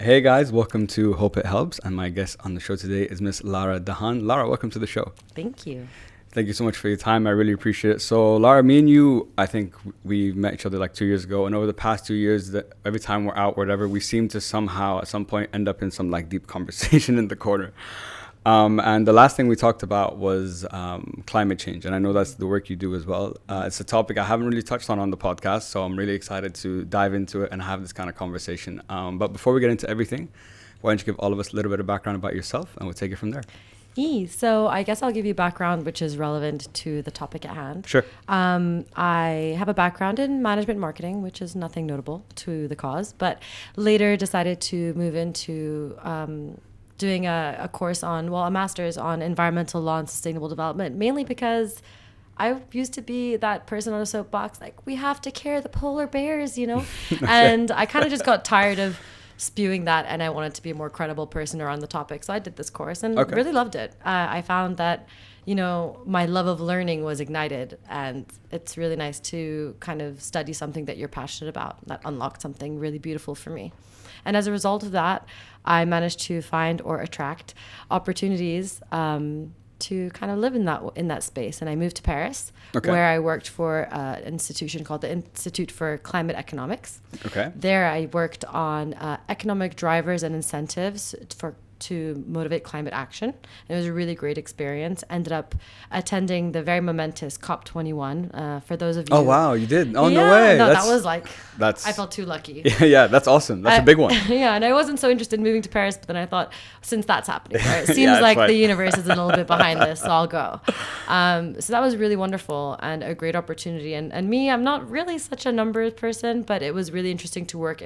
Hey guys, welcome to Hope It Helps. And my guest on the show today is Miss Lara Dahan. Lara, welcome to the show. Thank you. Thank you so much for your time. I really appreciate it. So Lara, me and you, I think we met each other like 2 years ago. And over the past 2 years, that every time we're out, whatever, we seem to somehow at some point end up in some like deep conversation in the corner. And the last thing we talked about was climate change. And I know that's the work you do as well. It's a topic I haven't really touched on the podcast. So I'm really excited to dive into it and have this kind of conversation. But before we get into everything, why don't you give all of us a little bit of background about yourself and we'll take it from there. So I guess I'll give you background which is relevant to the topic at hand. Sure. I have a background in management marketing, which is nothing notable to the cause, but later decided to move into doing a course on, a master's on environmental law and sustainable development, mainly because I used to be that person on a soapbox, like, we have to care the polar bears, and I kind of just got tired of spewing that, and I wanted to be a more credible person around the topic. So I did this course and really loved it. I found that, my love of learning was ignited, and it's really nice to kind of study something that you're passionate about that unlocked something really beautiful for me. And as a result of that, I managed to find or attract opportunities to kind of live in that space. And I moved to Paris, where I worked for an institution called the Institute for Climate Economics. Okay. There I worked on economic drivers and incentives to motivate climate action. It was a really great experience. Ended up attending the very momentous COP21. For those of you. Oh, wow, you did? Oh, yeah, no way. No, that was like, I felt too lucky. Yeah, that's awesome. That's a big one. Yeah, and I wasn't so interested in moving to Paris, but then I thought, since that's happening, right, it seems like the universe is a little bit behind this, so I'll go. So that was really wonderful and a great opportunity. And me, I'm not really such a numbers person, but it was really interesting to work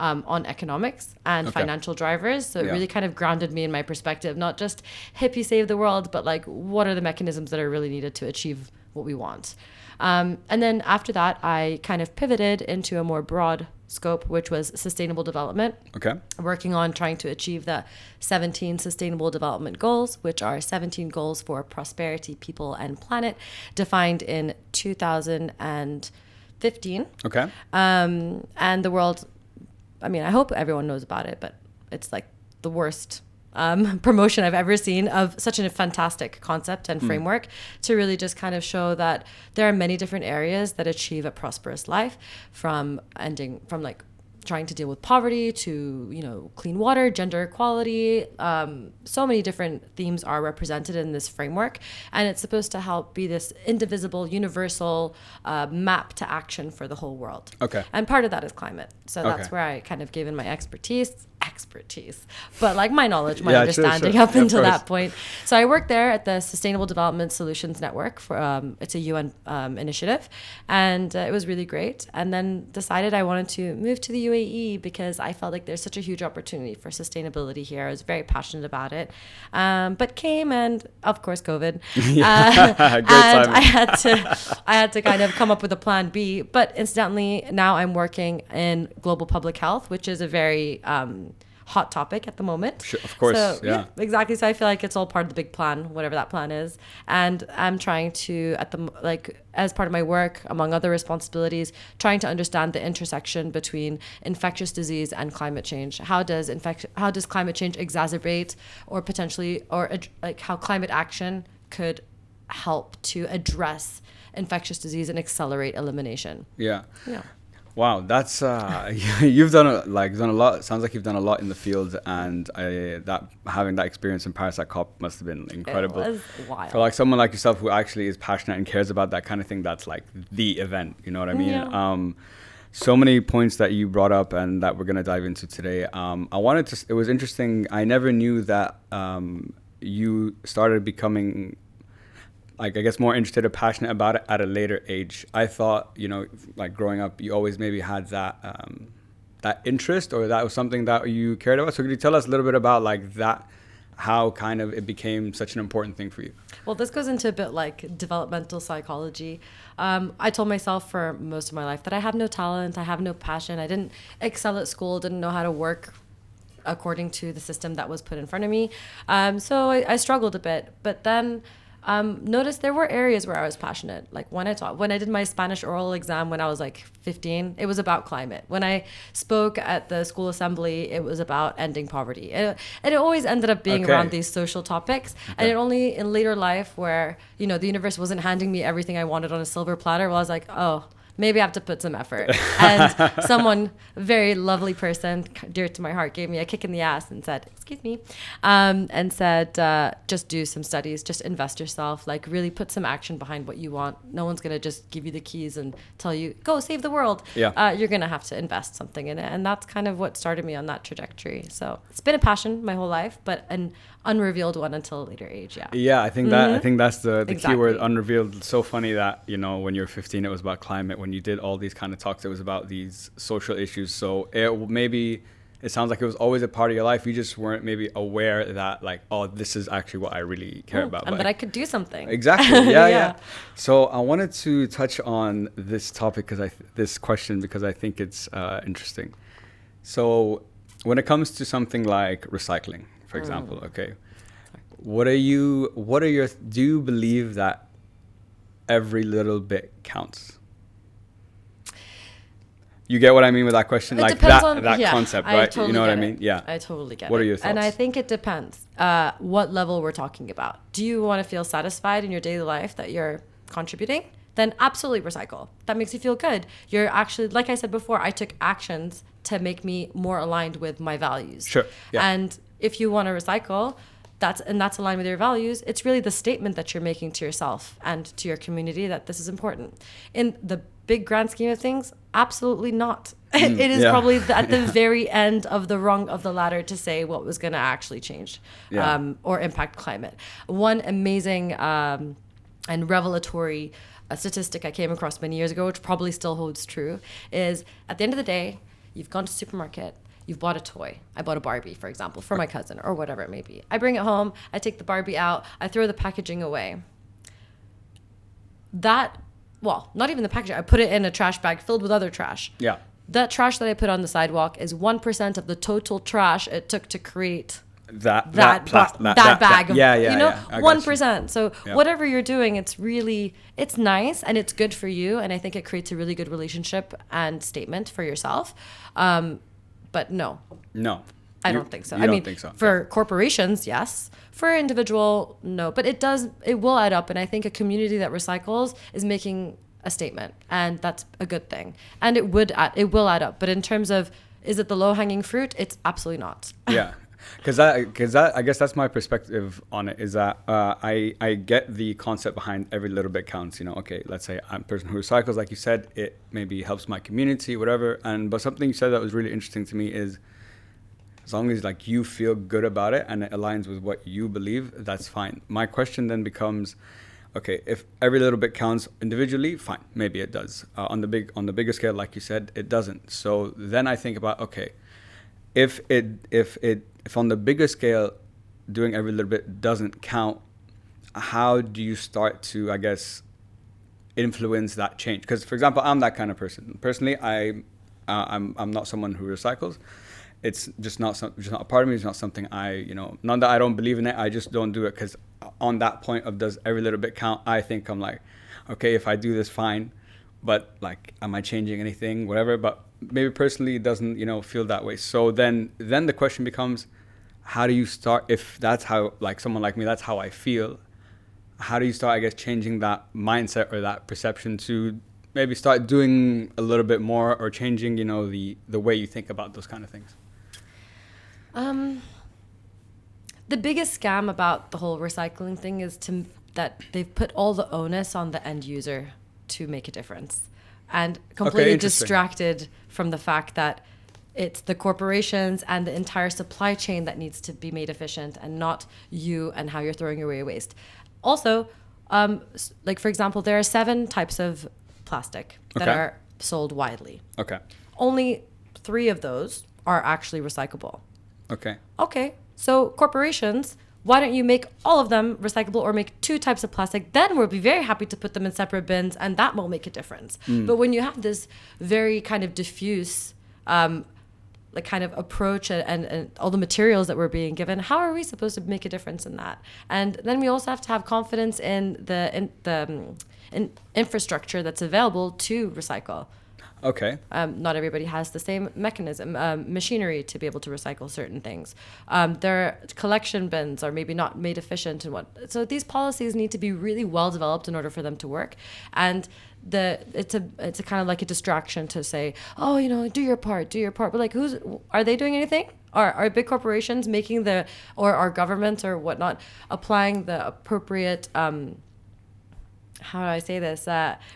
on economics and financial drivers. So it really kind of grounded me in my perspective, not just hippie save the world, but like, what are the mechanisms that are really needed to achieve what we want? And then after that, I kind of pivoted into a more broad scope, which was sustainable development. Okay. Working on trying to achieve the 17 sustainable development goals, which are 17 goals for prosperity, people, and planet, defined in 2015. Okay. And the world, I hope everyone knows about it, but it's like the worst promotion I've ever seen of such a fantastic concept and framework to really just kind of show that there are many different areas that achieve a prosperous life, from like trying to deal with poverty to, clean water, gender equality. So many different themes are represented in this framework, and it's supposed to help be this indivisible, universal map to action for the whole world. Okay. And part of that is climate. So that's where I kind of gave in my expertise, but like my knowledge, my understanding up until that point. So I worked there at the Sustainable Development Solutions Network for it's a UN initiative, and it was really great. And then decided I wanted to move to the UAE because I felt like there's such a huge opportunity for sustainability here. I was very passionate about it, but came and of course COVID, and I had to kind of come up with a plan B. But incidentally, now I'm working in global public health, which is a very hot topic at the moment. Sure, of course. So, yeah, exactly. So I feel like it's all part of the big plan, whatever that plan is. And I'm trying to, as part of my work, among other responsibilities, trying to understand the intersection between infectious disease and climate change. How does climate change exacerbate or potentially, or like how climate action could help to address infectious disease and accelerate elimination? Yeah. Wow, that's you've done a lot. Sounds like you've done a lot in the field, and having that experience in Paris at COP must have been incredible. It was wild. For like someone like yourself who actually is passionate and cares about that kind of thing, that's like the event. You know what I mean? Yeah. So many points that you brought up and that we're gonna dive into today. It was interesting. I never knew that you started becoming, like, I guess, more interested or passionate about it at a later age. I thought, like growing up, you always maybe had that interest, or that was something that you cared about. So could you tell us a little bit about like that, how kind of it became such an important thing for you? Well, this goes into a bit like developmental psychology. I told myself for most of my life that I have no talent, I have no passion, I didn't excel at school, didn't know how to work according to the system that was put in front of me. So I struggled a bit, but then noticed there were areas where I was passionate. Like when I did my Spanish oral exam when I was like 15, it was about climate. When I spoke at the school assembly, it was about ending poverty. And it always ended up being around these social topics. And it only in later life where, you know, the universe wasn't handing me everything I wanted on a silver platter. Well, I was like, oh, maybe I have to put some effort. And someone, a very lovely person, dear to my heart, gave me a kick in the ass and said, excuse me, and said, just do some studies, just invest yourself, like really put some action behind what you want. No one's going to just give you the keys and tell you, go save the world. Yeah. You're going to have to invest something in it. And that's kind of what started me on that trajectory. So it's been a passion my whole life, but an unrevealed one until a later age. Yeah. Yeah, I think that I think that's the key word, unrevealed. It's so funny that, you know, when you're 15, it was about climate. When you did all these kind of talks, it was about these social issues. So it sounds like it was always a part of your life. You just weren't maybe aware that, like, oh, this is actually what I really care about. And that I could do something. Exactly. Yeah. So I wanted to touch on this topic this question because I think it's interesting. So when it comes to something like recycling, for example, okay, do you believe that every little bit counts? You get what I mean with that question? It like depends that concept, right? Totally you know what I mean? Yeah. I totally get it. What are your thoughts? And I think it depends what level we're talking about. Do you want to feel satisfied in your daily life that you're contributing? Then absolutely recycle. That makes you feel good. You're actually, like I said before, I took actions to make me more aligned with my values. Sure. Yeah. And if you want to recycle, that's aligned with your values, it's really the statement that you're making to yourself and to your community that this is important. In the big grand scheme of things, absolutely not. It is probably at the very end of the rung of the ladder to say what was going to actually change or impact climate. One amazing and revelatory statistic I came across many years ago, which probably still holds true, is at the end of the day, you've gone to the supermarket, you've bought a toy. I bought a Barbie, for example, for my cousin or whatever it may be. I bring it home, I take the Barbie out, I throw the packaging away. Well, not even the packaging. I put it in a trash bag filled with other trash. Yeah. That trash that I put on the sidewalk is 1% of the total trash it took to create that bag. Yeah. You know, 1%. So yeah. Whatever you're doing, it's nice and it's good for you. And I think it creates a really good relationship and statement for yourself. But no. I don't think so. I mean, for corporations, yes. For individual, no. But it will add up. And I think a community that recycles is making a statement. And that's a good thing. And it will add up. But in terms of, is it the low-hanging fruit? It's absolutely not. Yeah. Because I guess that's my perspective on it, is that I get the concept behind every little bit counts. You know, okay, let's say I'm a person who recycles, like you said, it maybe helps my community, whatever. But something you said that was really interesting to me is, as long as like you feel good about it and it aligns with what you believe, that's fine. My question then becomes, okay, if every little bit counts individually, fine, maybe it does. On the bigger scale, like you said, it doesn't. So then I think about, okay, if on the bigger scale, doing every little bit doesn't count, how do you start to, I guess, influence that change? Because, for example, I'm that kind of person. Personally, I'm not someone who recycles. It's just not a part of me. It's not something not that I don't believe in it. I just don't do it because on that point of does every little bit count, I think I'm like, okay, if I do this, fine. But like, am I changing anything? Whatever. But maybe personally it doesn't, feel that way. So then the question becomes, how do you start, if that's how, like someone like me, that's how I feel, how do you start, I guess, changing that mindset or that perception to maybe start doing a little bit more or changing, the way you think about those kind of things? The biggest scam about the whole recycling thing is that they've put all the onus on the end user to make a difference and completely distracted from the fact that it's the corporations and the entire supply chain that needs to be made efficient and not you and how you're throwing away waste. Also, like for example, there are 7 types of plastic that are sold widely. Okay. Only 3 of those are actually recyclable. Okay. So corporations, why don't you make all of them recyclable or make 2 types of plastic? Then we'll be very happy to put them in separate bins and that will make a difference. But when you have this very kind of diffuse like kind of approach and all the materials that we're being given, how are we supposed to make a difference in that? And then we also have to have confidence in the infrastructure that's available to recycle. Okay. Not everybody has the same mechanism, machinery to be able to recycle certain things. Their collection bins are maybe not made efficient and what. So these policies need to be really well developed in order for them to work. And it's a kind of like a distraction to say, oh, you know, do your part. But like, are they doing anything? Are big corporations making or our governments or whatnot applying the appropriate how do I say this?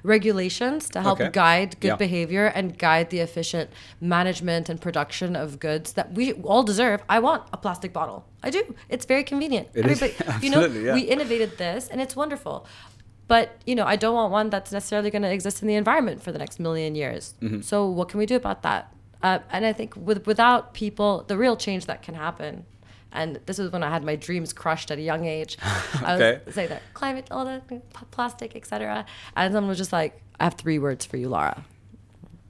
Regulations to help guide good behavior and guide the efficient management and production of goods that we all deserve. I want a plastic bottle. I do. It's very convenient. Everybody, you know, we innovated this and it's wonderful. But, you know, I don't want one that's necessarily going to exist in the environment for the next million years. Mm-hmm. So what can we do about that? And I think without people, the real change that can happen. And this was when I had my dreams crushed at a young age. I was saying that climate, all the plastic, etc. And someone was just like, I have 3 words for you, Lara.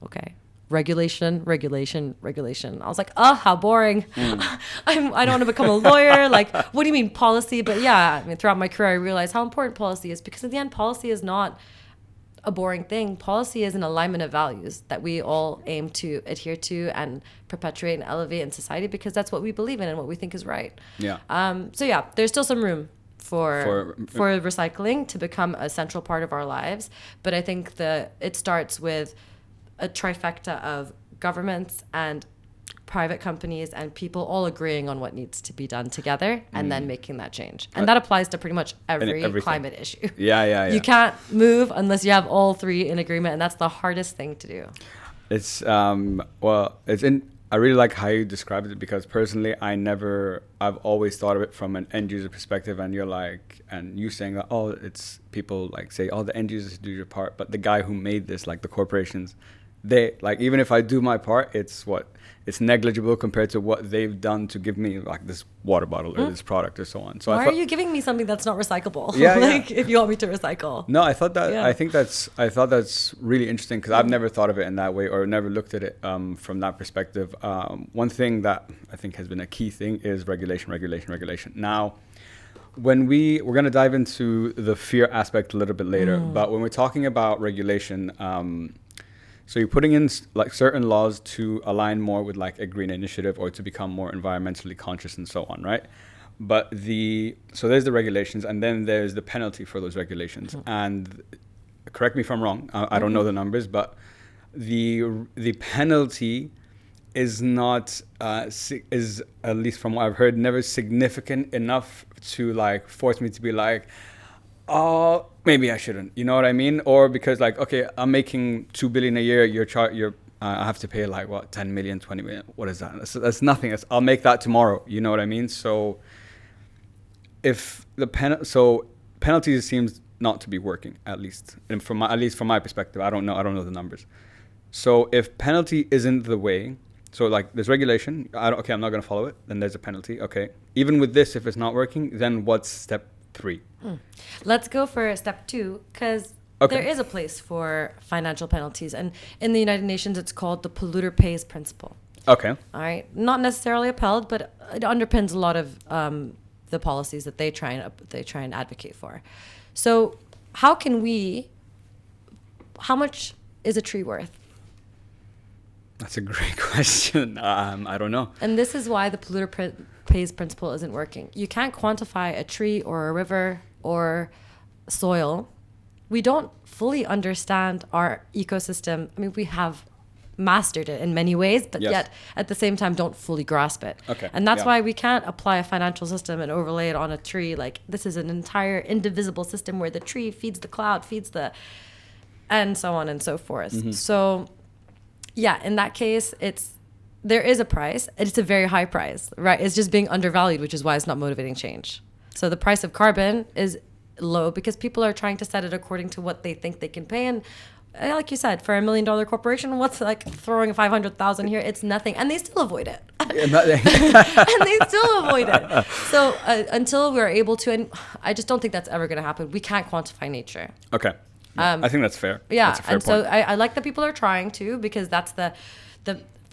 Okay. Regulation. I was like, oh, how boring. I don't want to become a lawyer. Like, what do you mean policy? But yeah, I mean, throughout my career, I realized how important policy is, because in the end, policy is not a boring thing. Policy is an alignment of values that we all aim to adhere to and perpetuate and elevate in society, because that's what we believe in and what we think is right. Yeah. So yeah, there's still some room for recycling to become a central part of our lives. But I think it starts with a trifecta of governments and private companies and people all agreeing on what needs to be done together and then making that change. And that applies to pretty much every climate issue. Yeah. You can't move unless you have all 3 in agreement, and that's the hardest thing to do. It's I really like how you described it, because personally I've always thought of it from an end user perspective, and you saying that, oh, it's people like say, oh, the end users do your part, but the guy who made this, like the corporations, they like, even if I do my part, it's negligible compared to what they've done to give me like this water bottle or this product or so on. So why are you giving me something that's not recyclable? Yeah, if you want me to recycle. No, I thought that's really interesting, because I've never thought of it in that way, or never looked at it from that perspective. One thing that I think has been a key thing is regulation. Now, when we're going to dive into the fear aspect a little bit later, but when we're talking about regulation, so you're putting in like certain laws to align more with like a green initiative, or to become more environmentally conscious and so on, right? But so there's the regulations, and then there's the penalty for those regulations. And correct me if I'm wrong, I don't know the numbers, but the penalty is not is, at least from what I've heard, never significant enough to like force me to be like, oh, maybe I shouldn't. You know what I mean? Or because like, okay, I'm making 2 billion a year. I have to pay like what, 10 million, 20 million. What is that? That's nothing. I'll make that tomorrow. You know what I mean? So if penalties seems not to be working, at least, and from my perspective, I don't know the numbers. So if penalty isn't the way, so like there's regulation. I'm not going to follow it. Then there's a penalty. Okay. Even with this, if it's not working, then what's step 3? Let's go for step 2, because there is a place for financial penalties, and in the United Nations it's called the polluter pays principle. Okay. All right, not necessarily upheld, but it underpins a lot of the policies that they try and advocate for. So how much is a tree worth? That's a great question. I don't know. And this is why the polluter pays principle isn't working. You can't quantify a tree or a river or soil. We don't fully understand our ecosystem. I mean, we have mastered it in many ways, but yet at the same time don't fully grasp it. Okay. And that's why we can't apply a financial system and overlay it on a tree. Like, this is an entire indivisible system where the tree feeds the cloud, and so on and so forth. Mm-hmm. So yeah, in that case, there is a price. It's a very high price, right? It's just being undervalued, which is why it's not motivating change. So the price of carbon is low because people are trying to set it according to what they think they can pay. And like you said, for $1 million corporation, what's like throwing 500,000 here? It's nothing. And they still avoid it. So until we're able to, and I just don't think that's ever going to happen. We can't quantify nature. Okay. I think that's fair. Yeah. That's a fair point. So I like that people are trying to, because that's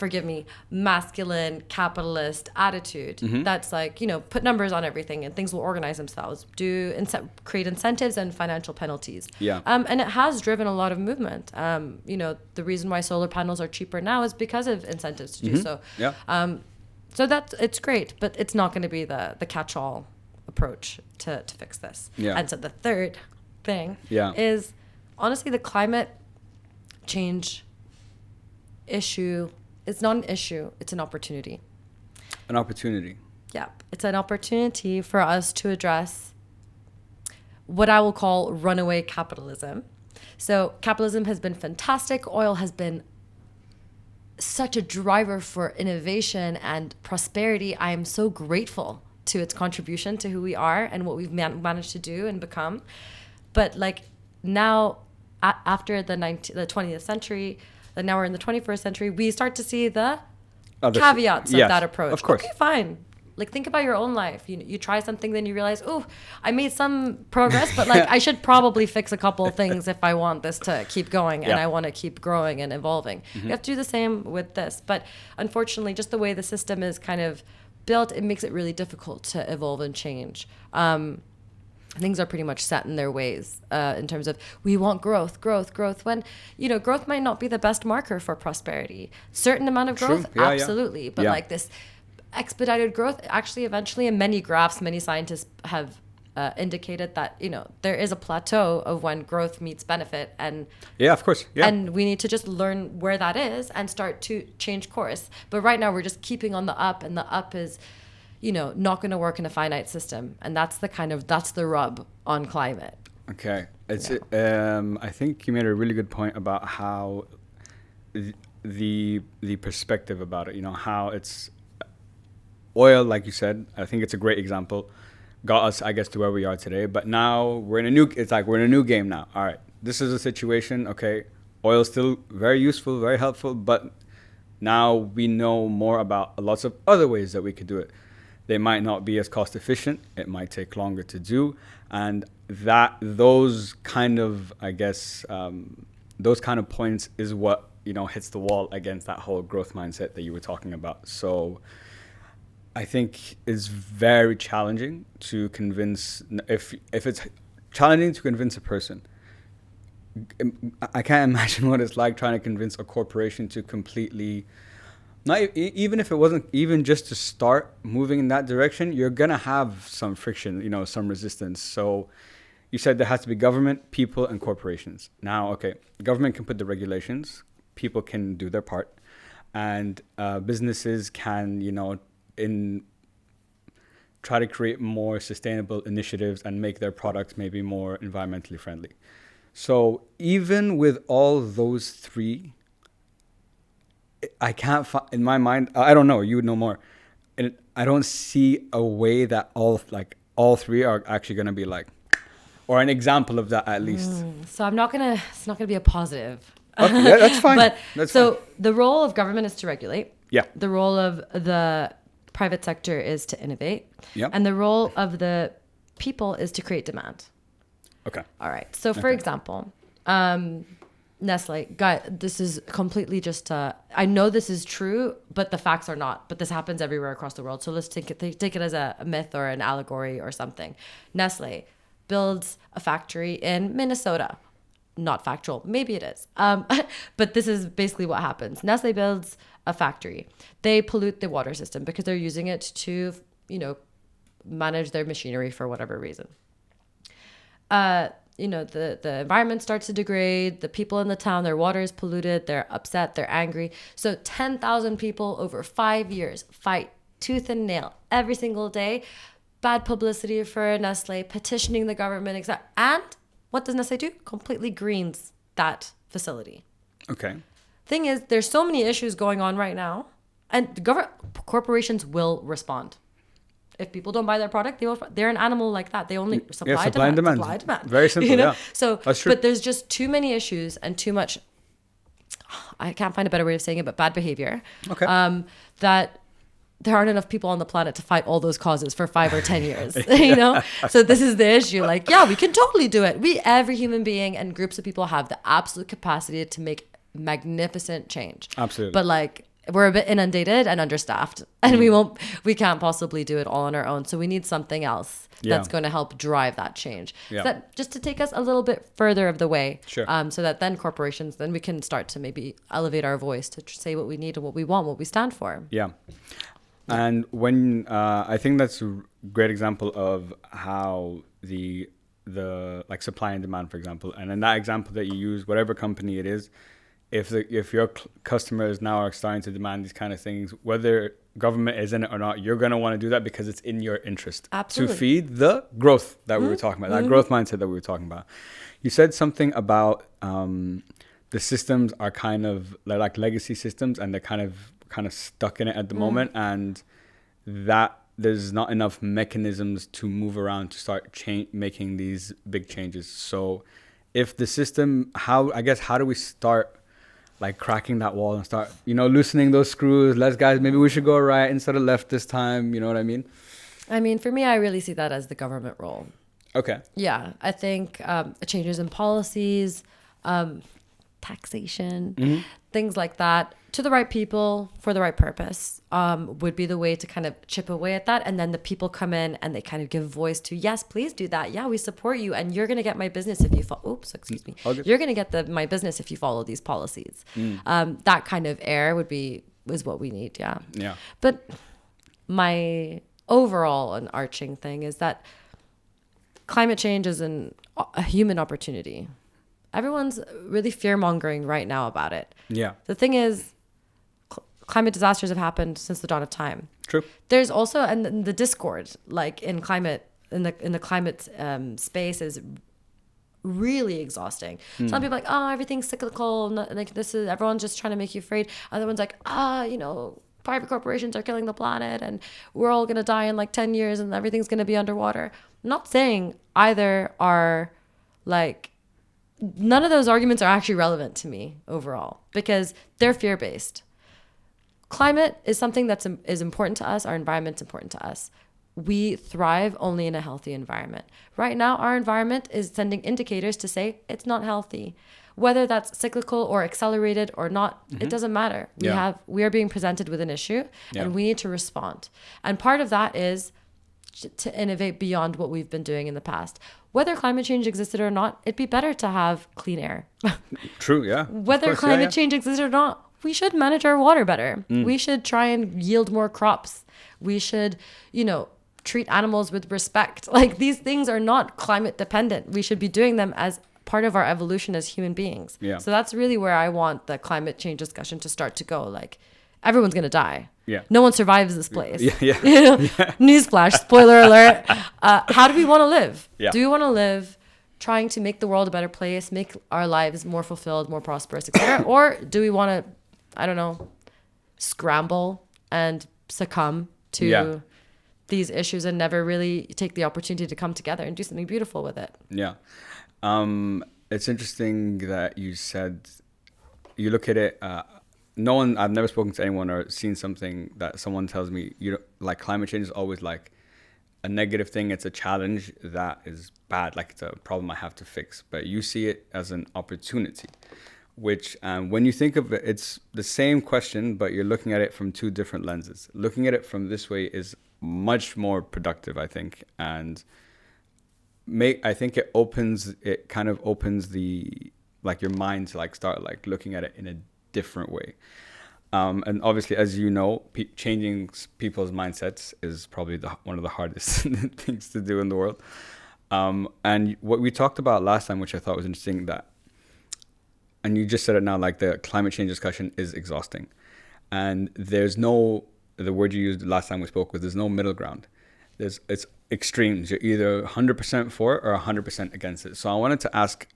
forgive me, masculine capitalist attitude that's like, put numbers on everything and things will organize themselves, create incentives and financial penalties. Yeah. And it has driven a lot of movement. The reason why solar panels are cheaper now is because of incentives to do so. Yeah. So it's great, but it's not going to be the catch-all approach to fix this. Yeah. And so the third thing Yeah. is honestly the climate change issue. It's not an issue, it's an opportunity. An opportunity. Yeah, it's an opportunity for us to address what I will call runaway capitalism. So capitalism has been fantastic. Oil has been such a driver for innovation and prosperity. I am so grateful to its contribution to who we are and what we've managed to do and become. But like now, after the 20th century, and now we're in the 21st century, we start to see the caveats of that approach. Of course. Okay, fine. Like, think about your own life. You try something, then you realize, oh, I made some progress, but like I should probably fix a couple of things if I want this to keep going and I want to keep growing and evolving. You have to do the same with this. But unfortunately, just the way the system is kind of built, it makes it really difficult to evolve and change. Things are pretty much set in their ways in terms of we want growth, when, growth might not be the best marker for prosperity. Certain amount of growth, absolutely. But like this expedited growth, actually, eventually, in many graphs, many scientists have indicated that, there is a plateau of when growth meets benefit. And yeah, of course. Yeah. And we need to just learn where that is and start to change course. But right now, we're just keeping on the up, and the up is not going to work in a finite system. And that's the rub on climate. Okay. I think you made a really good point about how the perspective about it, how it's oil, like you said, I think it's a great example, got us, I guess, to where we are today. But now we're in a new game now. All right. This is a situation. Okay. Oil is still very useful, very helpful, but now we know more about lots of other ways that we could do it. They might not be as cost efficient. It might take longer to do. And those kind of points is what, hits the wall against that whole growth mindset that you were talking about. So I think it's very challenging to convince, if it's challenging to convince a person, I can't imagine what it's like trying to convince a corporation to completely, even if it wasn't even just to start moving in that direction, you're going to have some friction, some resistance. So you said there has to be government, people, and corporations. Now, okay, government can put the regulations, people can do their part, and businesses can, try to create more sustainable initiatives and make their products maybe more environmentally friendly. So even with all those three, I can't find, in my mind, I don't know, you would know more. And I don't see a way that all three are actually going to be like, or an example of that at least. So it's not going to be a positive. Okay, yeah, that's fine. But that's so fine. The role of government is to regulate. Yeah. The role of the private sector is to innovate. Yeah. And the role of the people is to create demand. Okay. All right. So for example, Nestle, this is completely just, I know this is true, but the facts are not. But this happens everywhere across the world. So let's take it as a myth or an allegory or something. Nestle builds a factory in Minnesota. Not factual. Maybe it is. But this is basically what happens. Nestle builds a factory. They pollute the water system because they're using it to, manage their machinery for whatever reason. The environment starts to degrade. The people in the town, their water is polluted. They're upset. They're angry. So 10,000 people over 5 years fight tooth and nail every single day. Bad publicity for Nestle, petitioning the government, etc. And what does Nestle do? Completely greens that facility. Okay. Thing is, there's so many issues going on right now, and corporations will respond. If people don't buy their product, they're an animal like that. They only supply and demand. Very simple, yeah. So, that's true. But there's just too many issues and too much, I can't find a better way of saying it, but bad behavior. Okay. That there aren't enough people on the planet to fight all those causes for 5 or 10 years, So this is the issue. Like, yeah, we can totally do it. Every human being and groups of people have the absolute capacity to make magnificent change. Absolutely. But like, we're a bit inundated and understaffed, and we can't possibly do it all on our own. So we need something else that's going to help drive that change. So that just to take us a little bit further of the way, so that then corporations, then we can start to maybe elevate our voice to say what we need and what we want, what we stand for. Yeah. And when I think that's a great example of how the like supply and demand, for example, and in that example that you use, whatever company it is, if your customers now are starting to demand these kind of things, whether government is in it or not, you're going to want to do that because it's in your interest to feed the growth that we were talking about, that growth mindset that we were talking about. You said something about the systems are kind of like legacy systems, and they're kind of stuck in it at the moment, and that there's not enough mechanisms to move around to start making these big changes. So if the system, how do we start like cracking that wall and start, loosening those screws? Maybe we should go right instead of left this time. You know what I mean? I mean, for me, I really see that as the government role. Okay. Yeah. I think changes in policies, taxation, things like that, to the right people for the right purpose, would be the way to kind of chip away at that. And then the people come in and they kind of give voice to, yes, please do that. Yeah, we support you. And you're going to get my business if you you're going to get my business if you follow these policies. That kind of air is what we need. Yeah. Yeah. But my overall and arching thing is that climate change is a human opportunity. Everyone's really fear-mongering right now about it. Yeah. The thing is, climate disasters have happened since the dawn of time. True. There's also, and the discord, like in the climate space, is really exhausting. Some people are like, oh, everything's cyclical. Like everyone's just trying to make you afraid. Other one's like, private corporations are killing the planet, and we're all gonna die in like 10 years, and everything's gonna be underwater. I'm not saying either are like. None of those arguments are actually relevant to me overall because they're fear-based. Climate is something is important to us. Our environment's important to us. We thrive only in a healthy environment. Right now, our environment is sending indicators to say it's not healthy. Whether that's cyclical or accelerated or not, it doesn't matter. We are being presented with an issue, and we need to respond. And part of that is to innovate beyond what we've been doing in the past. Whether climate change existed or not, it'd be better to have clean air. True, yeah. Whether climate change existed or not, we should manage our water better. We should try and yield more crops. We should, treat animals with respect. Like, these things are not climate dependent. We should be doing them as part of our evolution as human beings. Yeah. So that's really where I want the climate change discussion to start to go. Like, everyone's going to die. Yeah. No one survives this place. Yeah. Newsflash, spoiler alert. How do we want to live? Yeah. Do we want to live trying to make the world a better place, make our lives more fulfilled, more prosperous, etc.? Or do we want to, scramble and succumb to these issues and never really take the opportunity to come together and do something beautiful with it? Yeah. It's interesting that you said, you look at it, I've never spoken to anyone or seen something that someone tells me, like climate change is always like a negative thing. It's a challenge that is bad. Like it's a problem I have to fix, but you see it as an opportunity, which when you think of it, it's the same question, but you're looking at it from two different lenses. Looking at it from this way is much more productive, I think. And I think it kind of opens your mind to like start like looking at it in a different way. And obviously, as you know, changing people's mindsets is probably one of the hardest things to do in the world. And what we talked about last time, which I thought was interesting, and you just said it now, like the climate change discussion is exhausting. And the word you used last time we spoke was, there's no middle ground. It's extremes. You're either 100% for it or 100% against it. So I wanted to ask,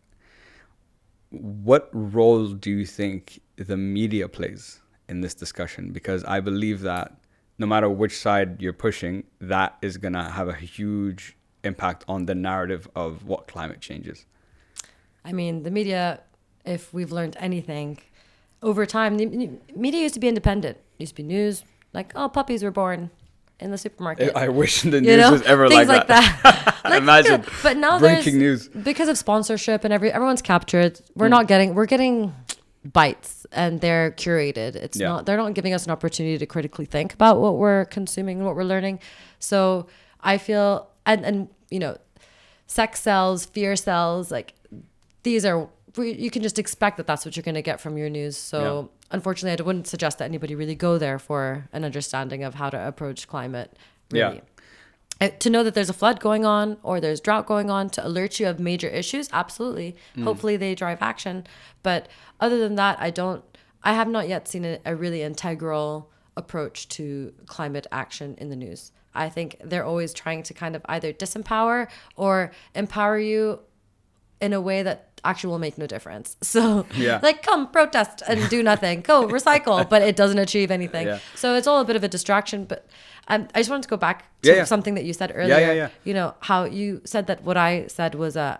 what role do you think the media plays in this discussion? Because I believe that no matter which side you're pushing, that is going to have a huge impact on the narrative of what climate change is. I mean, the media, if we've learned anything over time, the media used to be independent. It used to be news, like, oh, puppies were born in the supermarket. I wish the news was ever like that. Like, imagine but now breaking news. Because of sponsorship and everyone's captured. We're getting bites and they're curated. It's not, they're not giving us an opportunity to critically think about what we're consuming and what we're learning. So I feel, and you know, sex sells, fear sells, like these are, you can just expect that that's what you're going to get from your news. So unfortunately, I wouldn't suggest that anybody really go there for an understanding of how to approach climate. Really. To know that there's a flood going on or there's drought going on, to alert you of major issues, absolutely. Hopefully they drive action. But other than that, I have not yet seen a really integral approach to climate action in the news. I think they're always trying to kind of either disempower or empower you in a way that actually will make no difference. So like, come protest and do nothing, go recycle, but it doesn't achieve anything. So it's all a bit of a distraction. But I just wanted to go back to something that you said earlier. You know, how you said that what I said was a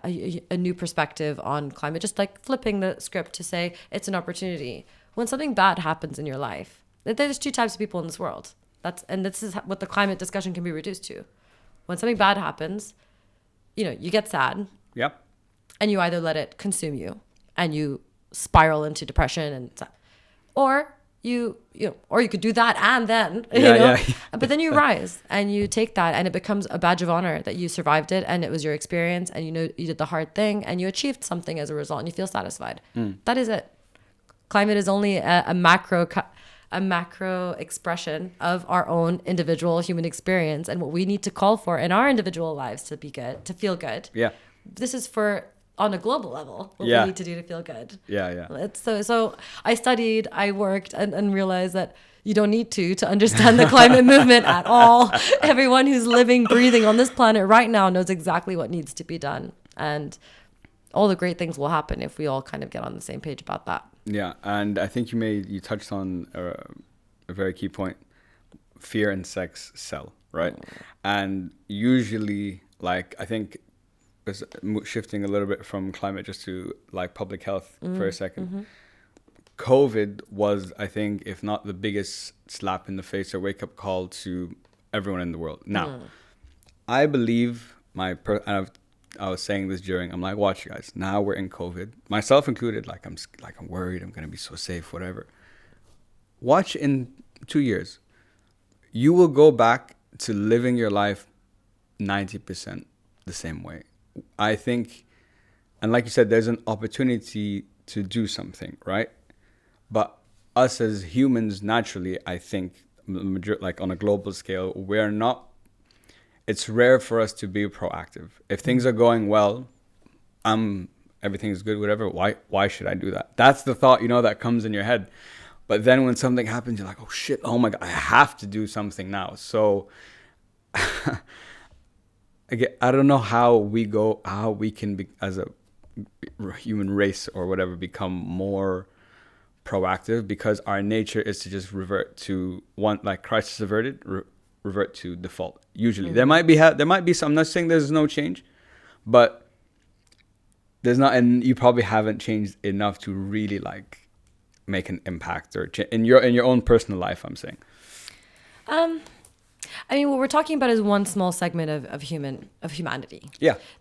new perspective on climate, just like flipping the script to say it's an opportunity. When something bad happens in your life, there's two types of people in this world. And this is what the climate discussion can be reduced to. When something bad happens, you know, you get sad. And you either let it consume you and you spiral into depression, and or you could do that and then you know. But then you rise and you take that, and it becomes a badge of honor that you survived it and it was your experience, and you know you did the hard thing and you achieved something as a result, and you feel satisfied. That is it. Climate is only a macro expression of our own individual human experience and what we need to call for in our individual lives to be good, to feel good. This is for on a global level, what we need to do to feel good. It's so I studied, I worked, and realized that you don't need to understand the climate movement at all. Everyone who's living, breathing on this planet right now knows exactly what needs to be done. And all the great things will happen if we all kind of get on the same page about that. Yeah, and I think you touched on a very key point. Fear and sex sell, right? And usually, like, I think, shifting a little bit from climate just to like public health for a second. COVID was, I think, if not the biggest slap in the face or wake up call to everyone in the world. Now, I believe I was saying this I'm like, watch you guys. Now we're in COVID, myself included. Like I'm worried. I'm gonna be so safe, whatever. Watch in 2 years, you will go back to living your life 90% the same way. I think, and like you said, there's an opportunity to do something, right? But us as humans, naturally, I think, like on a global scale, it's rare for us to be proactive. If things are going well, everything's good, whatever, why should I do that? That's the thought, that comes in your head. But then when something happens, you're like, oh shit, oh my God, I have to do something now. So I don't know how we can be, as a human race or whatever, become more proactive, because our nature is to just revert to like crisis averted, revert to default. Usually there might be some, I'm not saying there's no change, but there's not, and you probably haven't changed enough to really like make an impact or in your own personal life, I'm saying. I mean, what we're talking about is one small segment of humanity.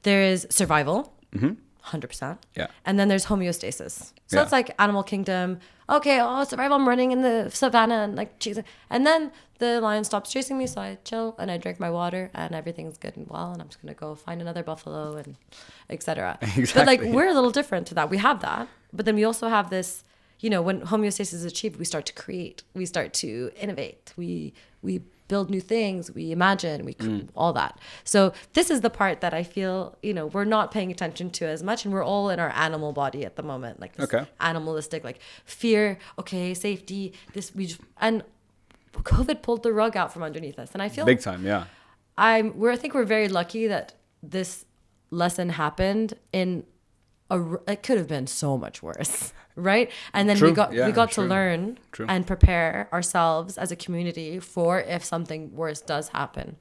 There is survival, 100%. And then there's homeostasis. So it's like animal kingdom. Okay, survival, I'm running in the savannah and like cheese. And then the lion stops chasing me, so I chill and I drink my water and everything's good and well, and I'm just gonna go find another buffalo and etc. But like, we're a little different to that. We have that, but then we also have this. When homeostasis is achieved, we start to create, we start to innovate, we build new things, we imagine, all that. So this is the part that I feel, we're not paying attention to as much, and we're all in our animal body at the moment, like this animalistic, like fear, safety, and COVID pulled the rug out from underneath us. And I feel big time, I think we're very lucky that this lesson happened it could have been so much worse, right? And then we got to learn and prepare ourselves as a community for if something worse does happen.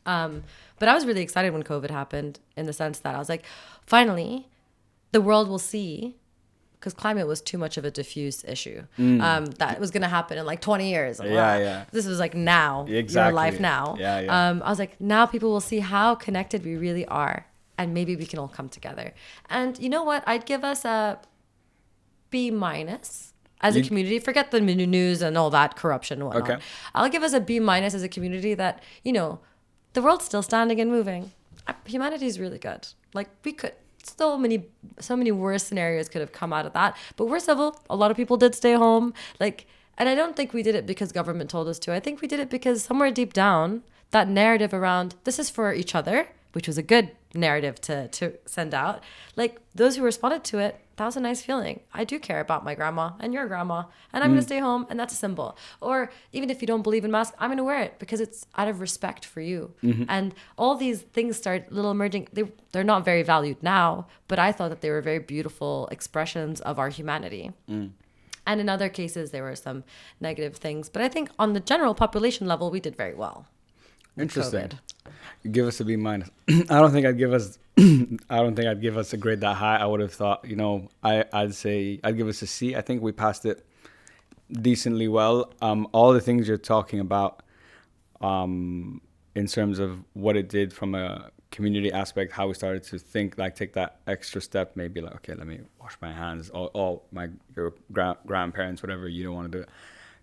But I was really excited when COVID happened, in the sense that I was like, finally, the world will see, because climate was too much of a diffuse issue. That was going to happen in like 20 years. This was like now, your life now. I was like, now people will see how connected we really are. And maybe we can all come together. And you know what? I'd give us B minus as a community. Forget the news and all that corruption and whatnot. Okay. I'll give us a B minus as a community that, you know, the world's still standing and moving. Humanity is really good. Like, we could, so many worse scenarios could have come out of that. But we're civil. A lot of people did stay home. Like, and I don't think we did it because government told us to. I think we did it because somewhere deep down, that narrative around this is for each other, which was a good narrative to send out. Like, those who responded to it, that was a nice feeling. I do care about my grandma and your grandma, and I'm going to stay home, and that's a symbol. Or even if you don't believe in masks, I'm going to wear it because it's out of respect for you. And all these things start little emerging. They're not very valued now, but I thought that they were very beautiful expressions of our humanity. And in other cases, there were some negative things. But I think on the general population level, we did very well. Interesting. COVID. Give us a B minus. I don't think I'd give us a grade that high. I would have thought, you know, I'd say I'd give us a C. I think we passed it decently well. All the things you're talking about, in terms of what it did from a community aspect, how we started to think, like, take that extra step, maybe like, okay, let me wash my hands, your grandparents, whatever, you don't want to do it.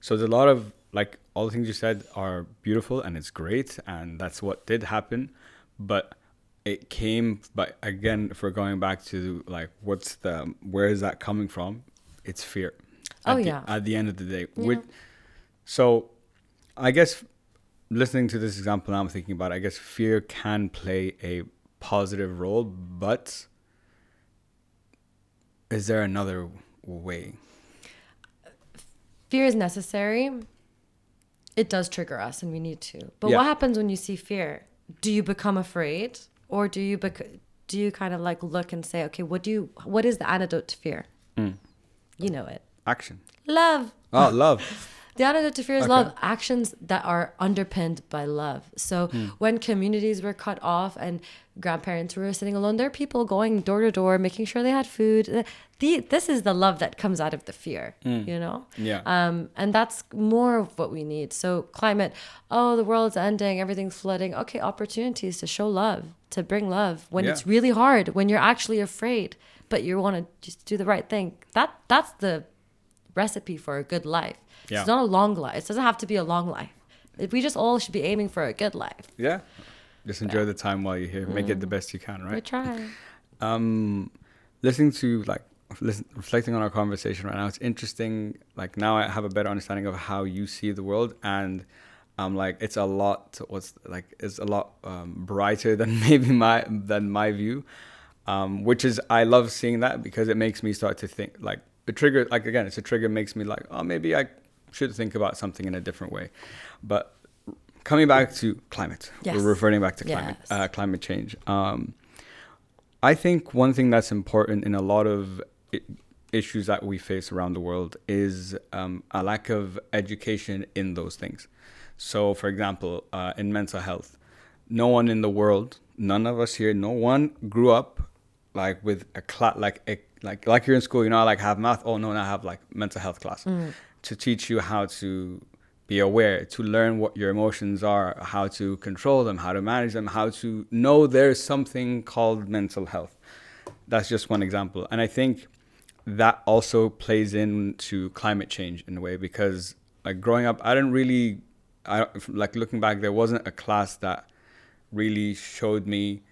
So there's a lot of, like, all the things you said are beautiful and it's great, and that's what did happen. But it came, but again, if we're going back to, like, where is that coming from? It's fear. At the end of the day. Yeah. So I guess listening to this example now, I'm thinking about it, I guess fear can play a positive role, but is there another way? Fear is necessary. It does trigger us, and we need to. But Yeah. what happens when you see fear? Do you become afraid, or do you kind of like look and say, okay, what is the antidote to fear? You know it. Action. Love. Oh, love. The antidote to fear is Okay. love. Actions that are underpinned by love. So when communities were cut off and grandparents were sitting alone, there are people going door to door, making sure they had food. This is the love that comes out of the fear, you know? Yeah. And that's more of what we need. So climate, the world's ending, everything's flooding. Okay, opportunities to show love, to bring love when it's really hard, when you're actually afraid, but you want to just do the right thing. That's the recipe for a good life. Yeah. It's not a long life. It doesn't have to be a long life. We just all should be aiming for a good life. Yeah. Just enjoy the time while you're here. Make it the best you can, right? We try. Listening to, like, reflecting on our conversation right now, it's interesting. Like, now I have a better understanding of how you see the world, and like, it's a lot brighter than maybe my view, which is, I love seeing that because it makes me start to think, like, the trigger, like, again, it's a trigger, makes me like, oh, maybe I should think about something in a different way. But coming back to climate, Yes. we're reverting back to climate change. I think one thing that's important in a lot of issues that we face around the world is a lack of education in those things. So, for example, in mental health, no one in the world, none of us here, no one grew up like with like you're in school, you know, like have math. Oh no, I have like mental health class to teach you how to be aware, to learn what your emotions are, how to control them, how to manage them, how to know there's something called mental health. That's just one example. And I think that also plays into climate change in a way, because like growing up, like looking back, there wasn't a class that really showed me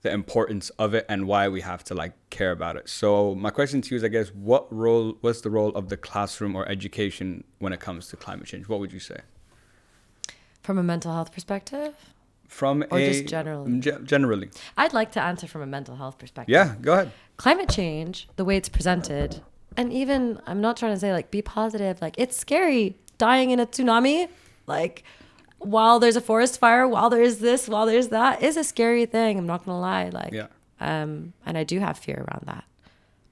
the importance of it and why we have to like care about it. So my question to you is, I guess, what's the role of the classroom or education when it comes to climate change? What would you say? From a mental health perspective? Just generally? Generally. I'd like to answer from a mental health perspective. Yeah, go ahead. Climate change, the way it's presented, and even, I'm not trying to say like be positive, like it's scary dying in a tsunami, like while there's a forest fire, while there's this, while there's that, is a scary thing. I'm not gonna lie. Like, yeah. And I do have fear around that.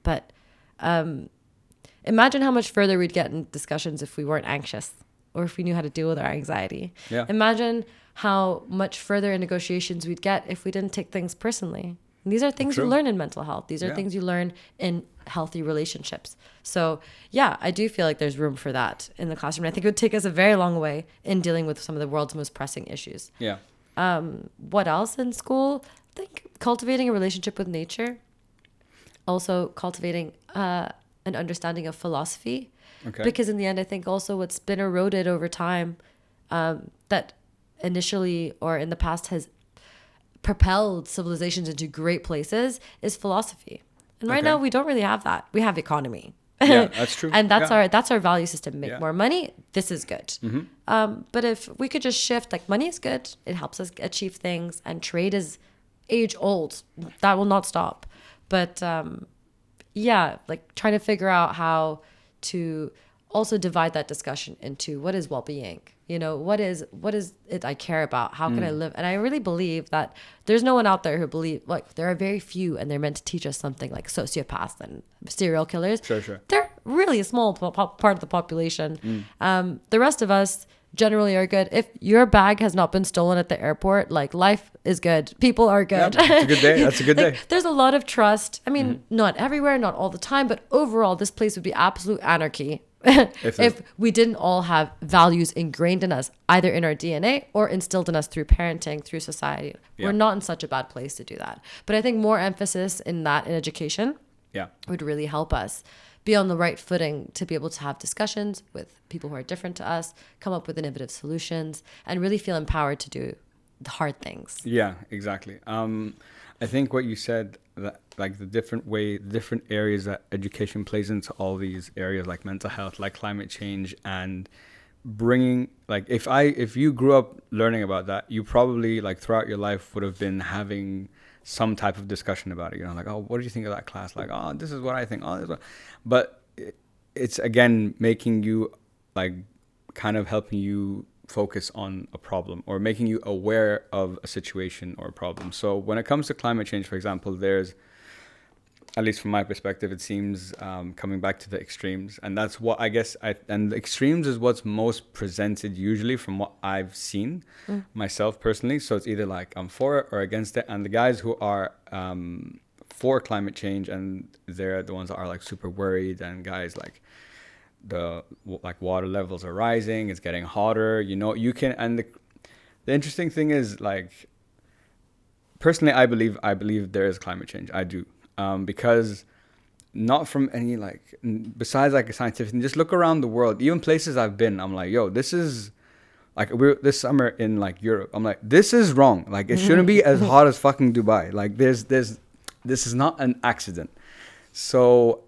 But imagine how much further we'd get in discussions if we weren't anxious or if we knew how to deal with our anxiety. Yeah. Imagine how much further in negotiations we'd get if we didn't take things personally. And these are things True. you learn in mental health. These are things you learn in healthy relationships. So yeah, I do feel like there's room for that in the classroom. I think it would take us a very long way in dealing with some of the world's most pressing issues. Yeah. What else in school? I think cultivating a relationship with nature. Also cultivating an understanding of philosophy. Okay. Because in the end, I think also what's been eroded over time, that initially or in the past has propelled civilizations into great places, is philosophy. And right now we don't really have that. We have economy. Yeah, that's true. And that's our value system. Make Yeah. more money. This is good. But if we could just shift, like, money is good. It helps us achieve things, and trade is age old. That will not stop. But yeah, like trying to figure out how to also divide that discussion into what is well-being. You know, what is it I care about? How can I live? And I really believe that there's no one out there who believe, like, there are very few, and they're meant to teach us something, like sociopaths and serial killers. Sure. They're really a small part of the population. The rest of us generally are good. If your bag has not been stolen at the airport, like, life is good. People are good. Yeah, it's a good day. That's a good day. There's a lot of trust. I mean, not everywhere, not all the time, but overall, this place would be absolute anarchy if we didn't all have values ingrained in us, either in our DNA or instilled in us through parenting, through society. Yeah. We're not in such a bad place to do that. But I think more emphasis in that in education would really help us be on the right footing to be able to have discussions with people who are different to us, come up with innovative solutions, and really feel empowered to do the hard things. Yeah, exactly. I think what you said, that like the different areas that education plays into all these areas, like mental health, like climate change, and bringing, like, if you grew up learning about that, you probably, like, throughout your life would have been having some type of discussion about it. You know, like, oh, what do you think of that class? Like, oh, this is what I think. Oh, this is what. But it's again making you, like, kind of helping you focus on a problem, or making you aware of a situation or a problem. So when it comes to climate change, for example, there's, at least from my perspective, it seems coming back to the extremes. And that's what I guess, and the extremes is what's most presented usually from what I've seen myself personally. So it's either like I'm for it or against it. And the guys who are for climate change, and they're the ones that are, like, super worried, and guys like, the, like, water levels are rising, it's getting hotter, you know, you can, and the interesting thing is, like, personally, I believe there is climate change. I do. Because not from any, like, besides, like, a scientific thing, just look around the world, even places I've been, I'm like, yo, this is, like, we're this summer in, like, Europe, I'm like, this is wrong. Like, it shouldn't be as hot as fucking Dubai. Like, this is not an accident. So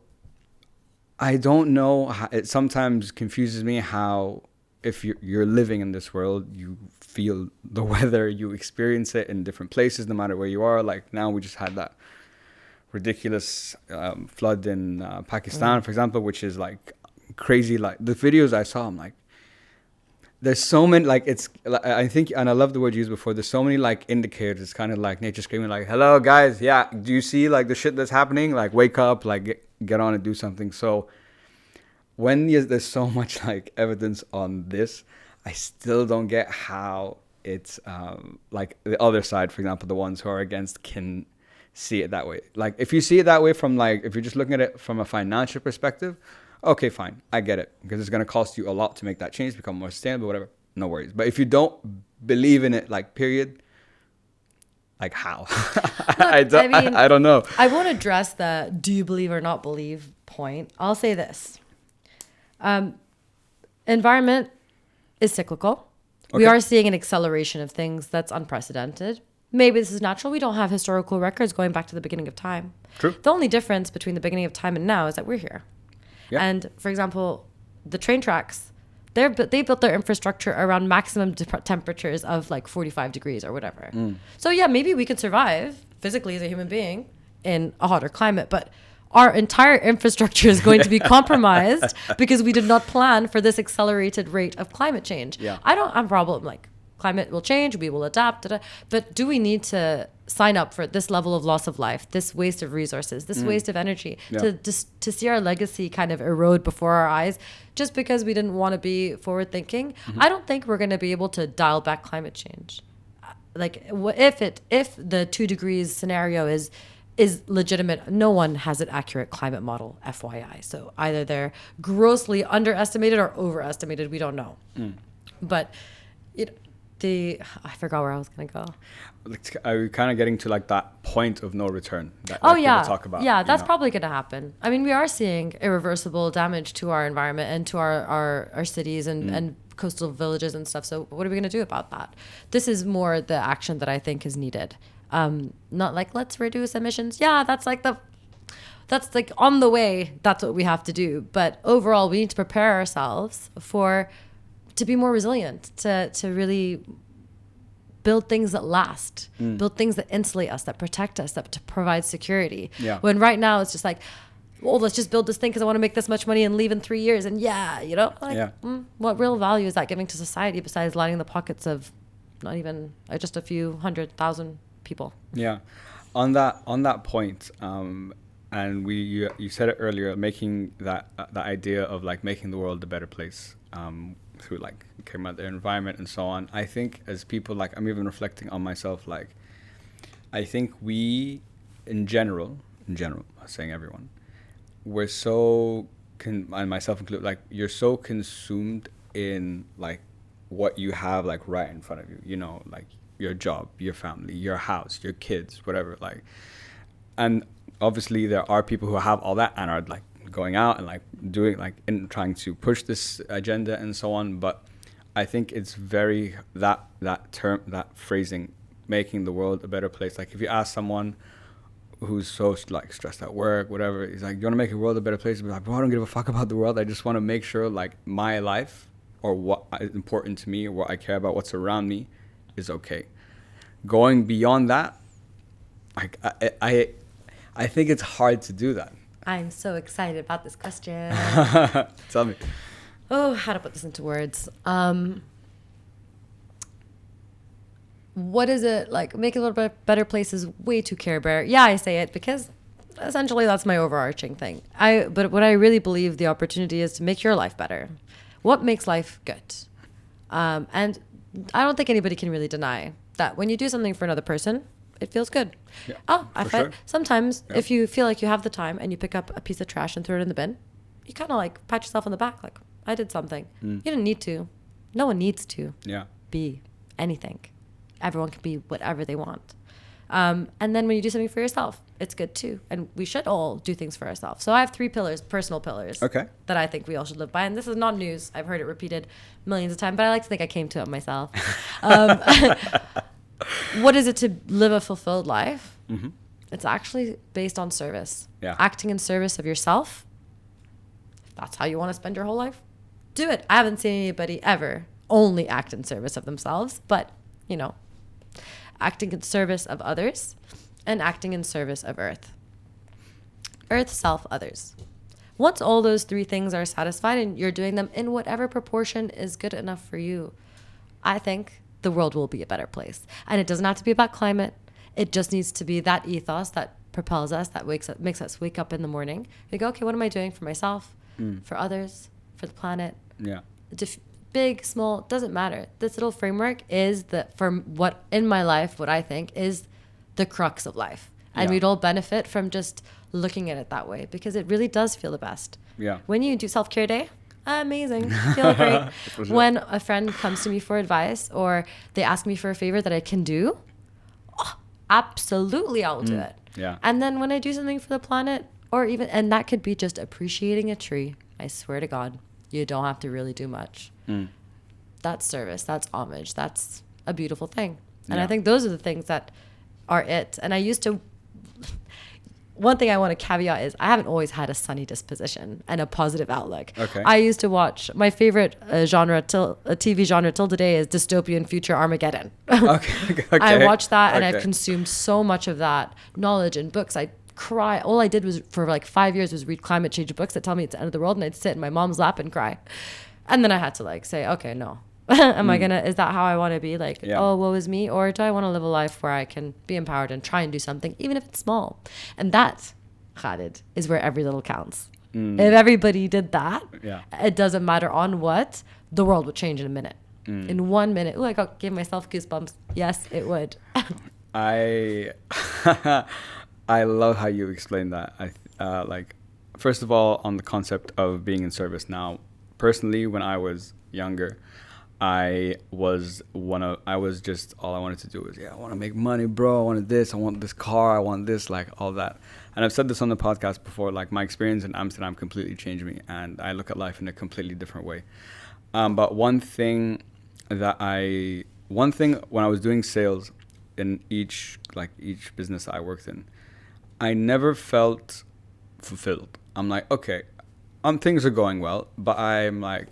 I don't know, it sometimes confuses me how, if you're living in this world, you feel the weather, you experience it in different places, no matter where you are. Like, now we just had that ridiculous flood in Pakistan, for example, which is, like, crazy. Like, the videos I saw, I'm like, there's so many, like, it's, I think, and I love the word you used before, there's so many, like, indicators. It's kind of like nature screaming, like, hello guys, yeah, do you see, like, the shit that's happening? Like, wake up, like, get on and do something. So when there's so much, like, evidence on this, I still don't get how it's like, the other side, for example, the ones who are against, can see it that way. Like, if you see it that way from, like, if you're just looking at it from a financial perspective, okay, fine, I get it, because it's going to cost you a lot to make that change become more sustainable, whatever, no worries. But if you don't believe in it, like, period, like, how? Look, I don't know. I won't address the do you believe or not believe point. I'll say this. Environment is cyclical. Okay. We are seeing an acceleration of things that's unprecedented. Maybe this is natural. We don't have historical records going back to the beginning of time. True. The only difference between the beginning of time and now is that we're here. Yeah. And for example, the train tracks, they built their infrastructure around maximum temperatures of, like, 45 degrees or whatever. So yeah, maybe we could survive physically as a human being in a hotter climate, but our entire infrastructure is going to be compromised because we did not plan for this accelerated rate of climate change. Yeah. I don't have a problem, like, climate will change, we will adapt, but do we need to sign up for this level of loss of life, this waste of resources, this waste of energy, to see our legacy kind of erode before our eyes just because we didn't want to be forward thinking? I don't think we're going to be able to dial back climate change. Like, if the 2 degrees scenario is legitimate, no one has an accurate climate model, FYI. So either they're grossly underestimated or overestimated, we don't know. But I forgot where I was gonna go. Are we kind of getting to like that point of no return that Oh like yeah, people talk about? yeah, that's know? probably gonna happen. I mean, we are seeing irreversible damage to our environment and to our cities and coastal villages and stuff. So what are we gonna do about that? This is more the action that I think is needed. Not like let's reduce emissions. Yeah, that's like on the way. That's what we have to do. But overall, we need to prepare ourselves to be more resilient, to really build things that last, build things that insulate us, that protect us, that to provide security. Yeah. When right now it's just like, well, let's just build this thing because I want to make this much money and leave in 3 years. And what real value is that giving to society besides lining the pockets of not even just a few 100,000 people? Yeah. On that point, and you said it earlier, making that idea of like making the world a better place through like caring about their environment and so on. I think as people, like I'm even reflecting on myself, like I think we in general, I'm not saying everyone, we're so and myself included, like you're so consumed in like what you have like right in front of you, you know, like your job, your family, your house, your kids, whatever, like. And obviously there are people who have all that and are like going out and like doing like and trying to push this agenda and so on. But I think it's very that phrasing, making the world a better place. Like if you ask someone who's so like stressed at work, whatever, he's like, "Do you want to make the world a better place?" Be like, "Bro, I don't give a fuck about the world. I just want to make sure like my life or what is important to me or what I care about, what's around me, is okay." Going beyond that, like I think it's hard to do that. I'm so excited about this question. Tell me. Oh, how to put this into words. What is it like? Make it a little bit better place is way too Care Bear. Yeah, I say it because essentially that's my overarching thing. But what I really believe the opportunity is to make your life better. What makes life good? And I don't think anybody can really deny that when you do something for another person, it feels good. Yeah, sometimes yep. If you feel like you have the time and you pick up a piece of trash and throw it in the bin, you kind of like pat yourself on the back, like I did something. You didn't need to. No one needs to be anything. Everyone can be whatever they want. And then when you do something for yourself, it's good too. And we should all do things for ourselves. So I have 3 pillars, personal pillars, that I think we all should live by. And this is not news. I've heard it repeated millions of times, but I like to think I came to it myself. What is it to live a fulfilled life? Mm-hmm. It's actually based on service. Yeah. Acting in service of yourself. If that's how you want to spend your whole life, do it. I haven't seen anybody ever only act in service of themselves, but, you know, acting in service of others and acting in service of Earth. Earth, self, others. Once all those 3 things are satisfied and you're doing them in whatever proportion is good enough for you, I think the world will be a better place. And it doesn't have to be about climate. It just needs to be that ethos that propels us, that makes us wake up in the morning. We go, okay, what am I doing for myself, for others, for the planet? Yeah. Big, small, doesn't matter. This little framework is from what in my life, what I think is the crux of life. And we'd all benefit from just looking at it that way because it really does feel the best. Yeah. When you do self-care day, amazing. Feel great. Sure. When a friend comes to me for advice or they ask me for a favor that I can do, absolutely I'll do it. Yeah. And then when I do something for the planet and that could be just appreciating a tree. I swear to God, you don't have to really do much. That's service. That's homage. That's a beautiful thing. And I think those are the things that are it. And I used to... One thing I want to caveat is I haven't always had a sunny disposition and a positive outlook. Okay. I used to watch... My favorite TV genre till today is dystopian future Armageddon. Okay. I watched that and I've consumed so much of that knowledge and books. I cry. All I did was for like 5 years was read climate change books that tell me it's the end of the world, and I'd sit in my mom's lap and cry. And then I had to like say, okay, no. Is that how I want to be? Like, oh, woe is me? Or do I want to live a life where I can be empowered and try and do something, even if it's small? And that, Khalid, is where every little counts. If everybody did that, it doesn't matter on what, the world would change in a minute. In 1 minute. Oh, I gave myself goosebumps. Yes, it would. I love how you explain that. Like, first of all, on the concept of being in service now, personally, when I was younger, I was just, all I wanted to do was, yeah, I want to make money, bro. I wanted this. I want this car. I want this, like all that. And I've said this on the podcast before, like my experience in Amsterdam completely changed me, and I look at life in a completely different way. But one thing when I was doing sales in each business I worked in, I never felt fulfilled. I'm like, okay, things are going well, but I'm like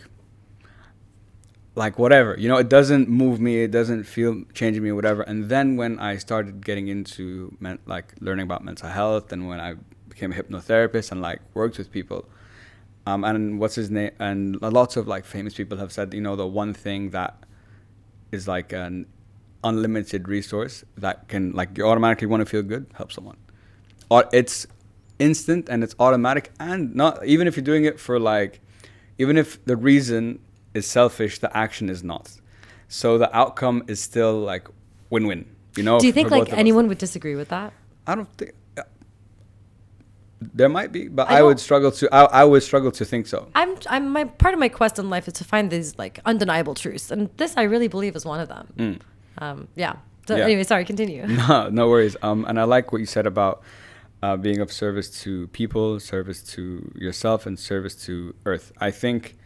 whatever, it doesn't move me, it doesn't feel changing me, whatever. And then when I started getting into learning about mental health, and when I became a hypnotherapist and like worked with people, and what's his name, and lots of like famous people have said, the one thing that is like an unlimited resource that can, like, you automatically want to feel good, help someone, or it's instant and it's automatic, and not even if you're doing it for like, even if the reason is selfish, the action is not. So the outcome is still like win-win. Do you think like anyone would disagree with that? I don't think there might be, but I would struggle to think so. I'm my part of my quest in life is to find these like undeniable truths, and this I really believe is one of them. Yeah. So anyway, sorry, continue. No worries. And I like what you said about being of service to people, service to yourself, and service to Earth. I think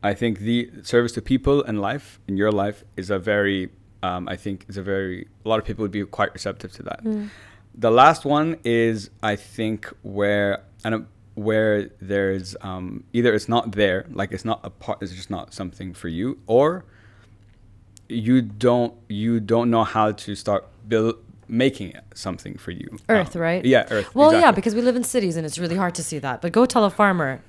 the service to people in your life is a lot of people would be quite receptive to that. The last one is, I think, where there's either it's not there, like it's not a part, it's just not something for you, or you don't know how to start making it something for you. Earth, right? Yeah, Earth. Well, exactly. yeah, because we live in cities and it's really hard to see that. But go tell a farmer,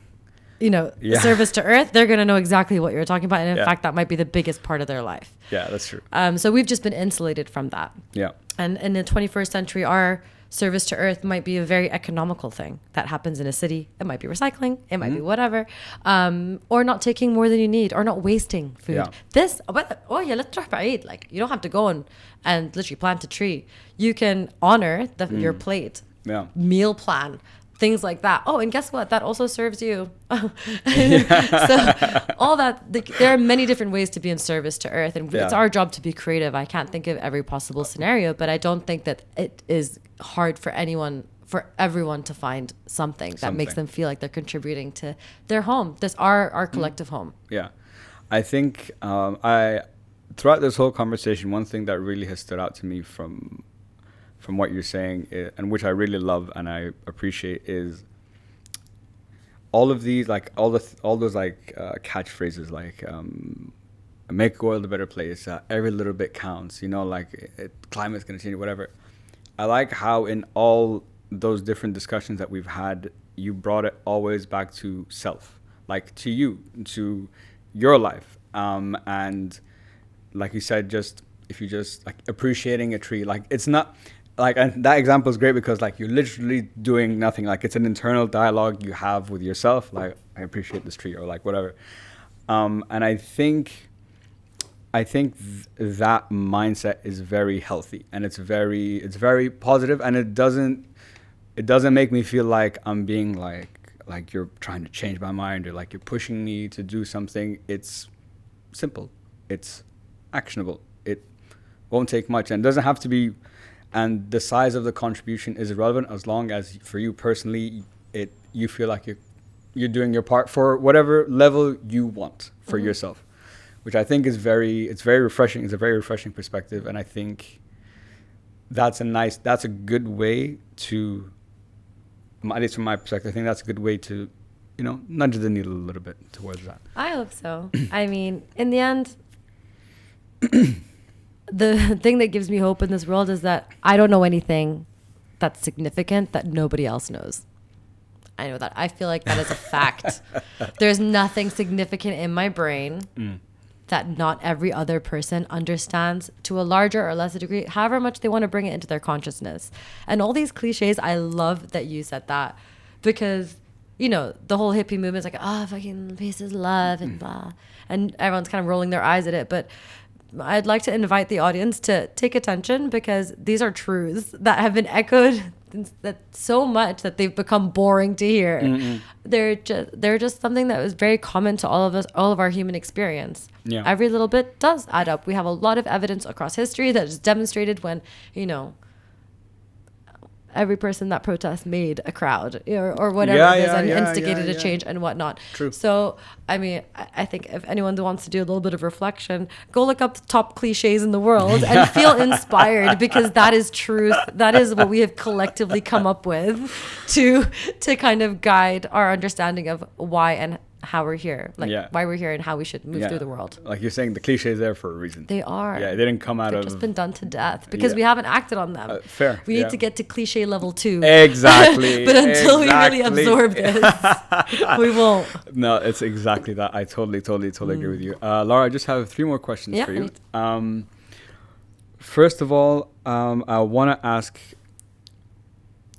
service to Earth, they're going to know exactly what you're talking about. And in fact, that might be the biggest part of their life. Yeah, that's true. So we've just been insulated from that. Yeah. And in the 21st century, our service to Earth might be a very economical thing that happens in a city. It might be recycling. It might be whatever. Or not taking more than you need, or not wasting food. Yeah. Let's talk about Eid. Like, you don't have to go and literally plant a tree. You can honor your plate, meal plan, things like that. Oh, and guess what? That also serves you. So all that, there are many different ways to be in service to Earth, and it's our job to be creative. I can't think of every possible scenario, but I don't think that it is hard for everyone to find something that makes them feel like they're contributing to their home. This our collective home. Yeah. I think throughout this whole conversation, one thing that really has stood out to me from what you're saying, and which I really love and I appreciate, is all of these, like all those like catchphrases, like make the world a better place, every little bit counts, climate's gonna change, whatever. I like how in all those different discussions that we've had, you brought it always back to self, like to you, to your life, and like you said, if you just like appreciating a tree, like it's not. Like, and that example is great because like you're literally doing nothing. Like, it's an internal dialogue you have with yourself. Like, I appreciate this tree, or like whatever. And I think that mindset is very healthy, and it's very positive, and it doesn't make me feel like I'm being like you're trying to change my mind, or like you're pushing me to do something. It's simple. It's actionable. It won't take much, and it doesn't have to be. And the size of the contribution is irrelevant as long as for you personally, you feel like you're doing your part for whatever level you want for yourself, which I think is very refreshing. It's a very refreshing perspective, and I think that's a good way to, at least from my perspective, I think that's a good way to, nudge the needle a little bit towards that. I hope so. I mean, in the end. The thing that gives me hope in this world is that I don't know anything that's significant that nobody else knows. I know that. I feel like that is a fact. There's nothing significant in my brain that not every other person understands to a larger or lesser degree, however much they want to bring it into their consciousness. And all these cliches, I love that you said that, because, the whole hippie movement is like, fucking peace is love and blah. And everyone's kind of rolling their eyes at it. But I'd like to invite the audience to take attention, because these are truths that have been echoed that so much that they've become boring to hear. They're just something that was very common to all of us, all of our human experience. Yeah. Every little bit does add up. We have a lot of evidence across history that is demonstrated when, you know, every person that protests made a crowd or whatever it is and instigated a change and whatnot. True. So, I mean, I think if anyone wants to do a little bit of reflection, go look up the top cliches in the world and feel inspired, because that is truth. That is what we have collectively come up with to kind of guide our understanding of why and how we're here, like why we're here and how we should move through the world. Like you're saying, the cliches there for a reason. They are. Yeah, they didn't come out They've of... just been done to death because we haven't acted on them. Fair. We need to get to cliche level 2. Exactly. But until we really absorb this, we won't. No, it's exactly that. I totally agree with you. Lara, I just have 3 more questions for you. First of all, I want to ask,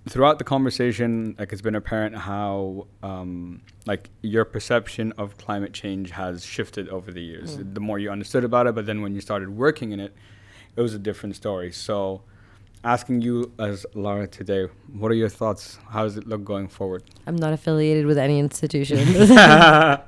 throughout the conversation, like it's been apparent how like your perception of climate change has shifted over the years. The more you understood about it, but then when you started working in it, it was a different story. So asking you as Lara today, what are your thoughts? How does it look going forward? I'm not affiliated with any institution. The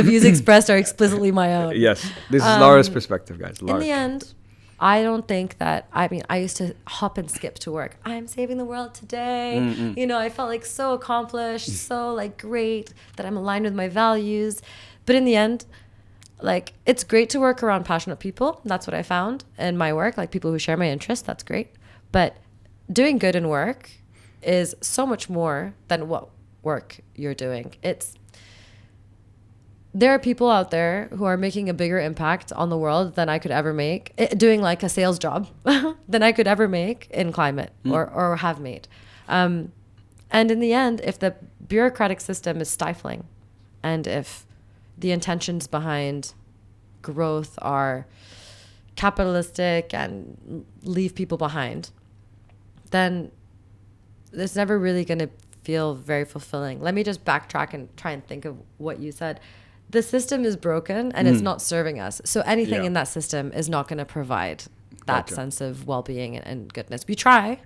views expressed are explicitly my own. Yes, this is Lara's perspective, guys. In the end, I don't think that, I mean, I used to hop and skip to work. I'm saving the world today. You know, I felt like so accomplished, so like great that I'm aligned with my values. But in the end, like, it's great to work around passionate people. That's what I found in my work, like people who share my interests. That's great. But doing good in work is so much more than what work you're doing. There are people out there who are making a bigger impact on the world than I could ever make, doing like a sales job than I could ever make in climate or have made. And in the end, if the bureaucratic system is stifling and if the intentions behind growth are capitalistic and leave people behind, then it's never really going to feel very fulfilling. Let me just backtrack and try and think of what you said. The system is broken and it's not serving us. So anything in that system is not going to provide that sense of well-being and goodness. We try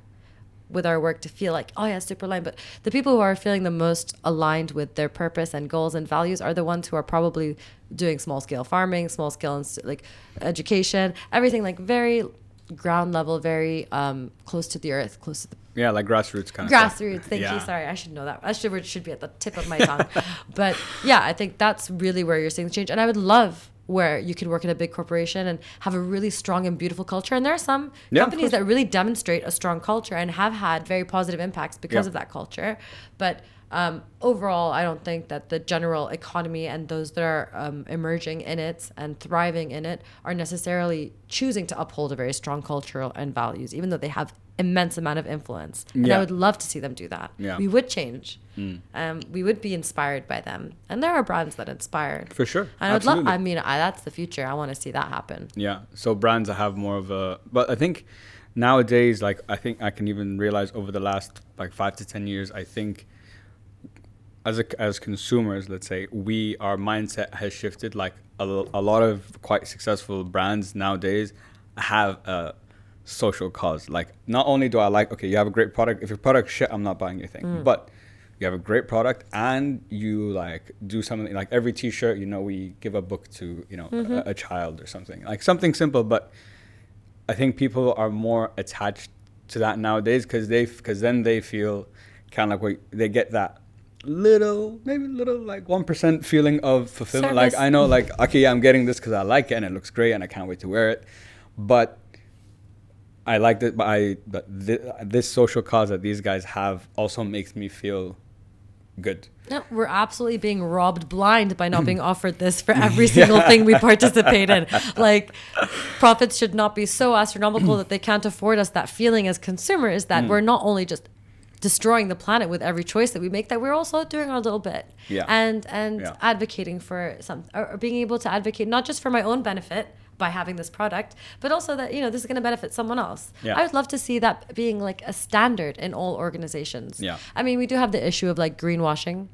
with our work to feel like, oh yeah, it's super aligned. But the people who are feeling the most aligned with their purpose and goals and values are the ones who are probably doing small-scale farming, small-scale like education, everything like very ground level, very close to the earth, close to the like grassroots kind of grassroots. Thank you. Sorry, I should know that. I should be at the tip of my tongue. But yeah, I think that's really where you're seeing the change. And I would love where you could work in a big corporation and have a really strong and beautiful culture. And there are some companies that really demonstrate a strong culture and have had very positive impacts because of that culture. But overall, I don't think that the general economy and those that are emerging in it and thriving in it are necessarily choosing to uphold a very strong culture and values, even though they have immense amount of influence. And I would love to see them do that. We would change. We would be inspired by them. And there are brands that inspire. For sure. And I would love, I mean, that's the future. I want to see that happen. Yeah. So brands that have more of a, but I think nowadays, like, I think I can even realize over the last like 5 to 10 years, I think as consumers, let's say, our mindset has shifted. Like a lot of quite successful brands nowadays have a social cause. Like, not only do I like, okay, you have a great product. If your product's shit, I'm not buying your thing. But you have a great product and you like do something like every t-shirt, you know, we give a book to, you know, a child or something, like something simple. But I think people are more attached to that nowadays because then they feel kind of like they get that maybe little like 1% feeling of fulfillment. Service. Like, I know, like, okay, yeah, I'm getting this because I like it and it looks great and I can't wait to wear it. But I like that, but this social cause that these guys have also makes me feel good. No, we're absolutely being robbed blind by not being offered this for every single thing we participate in. Like, profits should not be so astronomical that they can't afford us that feeling as consumers that we're not only just destroying the planet with every choice that we make, that we're also doing our little bit. And advocating for or being able to advocate not just for my own benefit by having this product, but also that, you know, this is going to benefit someone else. I would love to see that being like a standard in all organizations. I mean, we do have the issue of like greenwashing,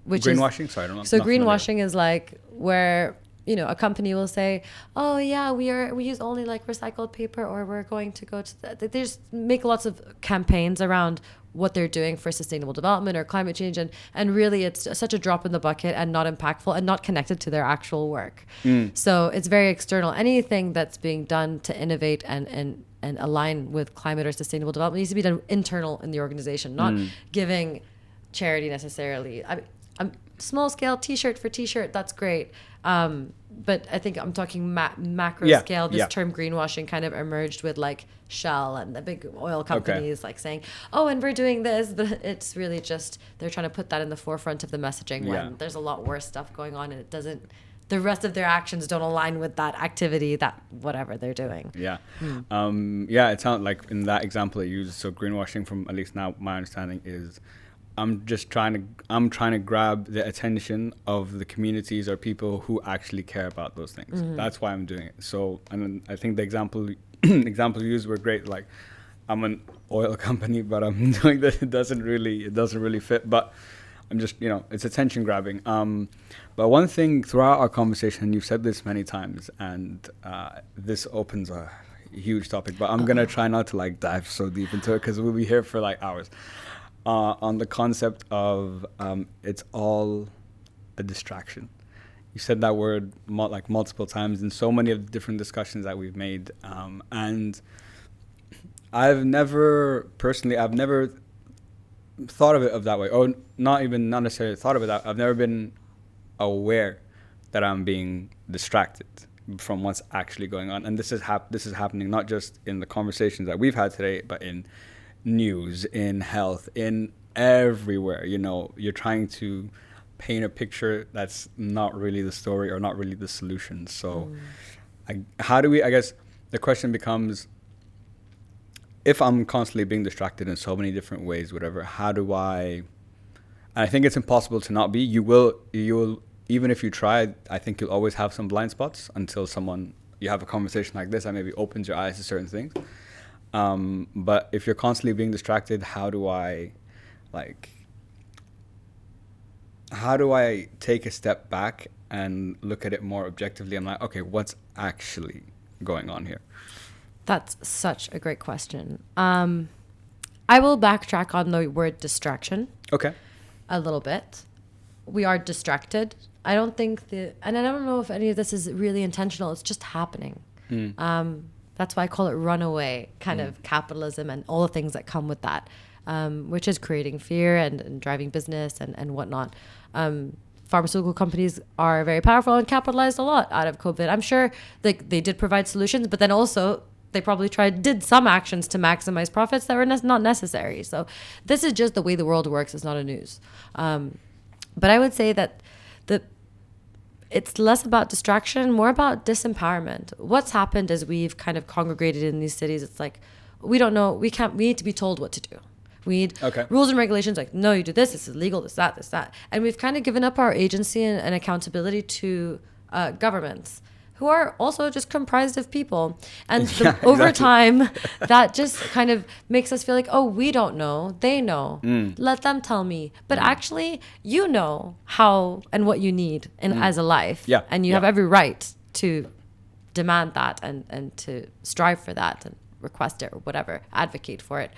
which greenwashing? Sorry, I don't know. So greenwashing is like where, a company will say, oh yeah, we use only like recycled paper, or we're going to go to they just make lots of campaigns around what they're doing for sustainable development or climate change, and really it's such a drop in the bucket and not impactful and not connected to their actual work. So it's very external. Anything that's being done to innovate and align with climate or sustainable development needs to be done internal in the organization, not giving charity necessarily. I'm small scale t-shirt for t-shirt, that's great, but I think I'm talking macro scale. This term greenwashing kind of emerged with like Shell and the big oil companies like saying, oh, and we're doing this, but it's really just they're trying to put that in the forefront of the messaging when there's a lot worse stuff going on, and it doesn't, the rest of their actions don't align with that activity, that whatever they're doing. It sounds like in that example you used, so greenwashing, from at least now my understanding is I'm trying to grab the attention of the communities or people who actually care about those things. That's why I'm doing it. So, and I think the example you used were great. Like, I'm an oil company, but I'm doing this. It doesn't really fit. But I'm just, it's attention grabbing. But one thing throughout our conversation, and you've said this many times, and this opens a huge topic, but I'm gonna try not to like dive so deep into it because we'll be here for like hours. On the concept of it's all a distraction. You said that word multiple times in so many of the different discussions that we've made, and I've never thought of it of that way, or not necessarily thought of it that. I've never been aware that I'm being distracted from what's actually going on, and this is happening not just in the conversations that we've had today, but in news, in health, in everywhere. You're trying to paint a picture that's not really the story or not really the solution. So how do we, I guess the question becomes, if I'm constantly being distracted in so many different ways, whatever, how do I think it's impossible to not be. You will even if you try, I think you'll always have some blind spots until you have a conversation like this that maybe opens your eyes to certain things. But if you're constantly being distracted, how do I take a step back and look at it more objectively? I'm like, okay, what's actually going on here? That's such a great question. I will backtrack on the word distraction. Okay. A little bit. We are distracted. I don't think and I don't know if any of this is really intentional. It's just happening. That's why I call it runaway kind of capitalism and all the things that come with that, which is creating fear and driving business and whatnot. Pharmaceutical companies are very powerful and capitalized a lot out of COVID. I'm sure they did provide solutions, but then also they probably did some actions to maximize profits that were not necessary. So this is just the way the world works. It's not a news. But I would say that it's less about distraction, more about disempowerment. What's happened is we've kind of congregated in these cities. It's like, we don't know, we need to be told what to do. We need rules and regulations like, no, you do this is illegal, this, that. And we've kind of given up our agency and accountability to governments, who are also just comprised of people. And over time, that just kind of makes us feel like, oh, we don't know, they know. Let them tell me. But actually, you know how and what you need as a life. And you have every right to demand that and to strive for that and request it or whatever, advocate for it.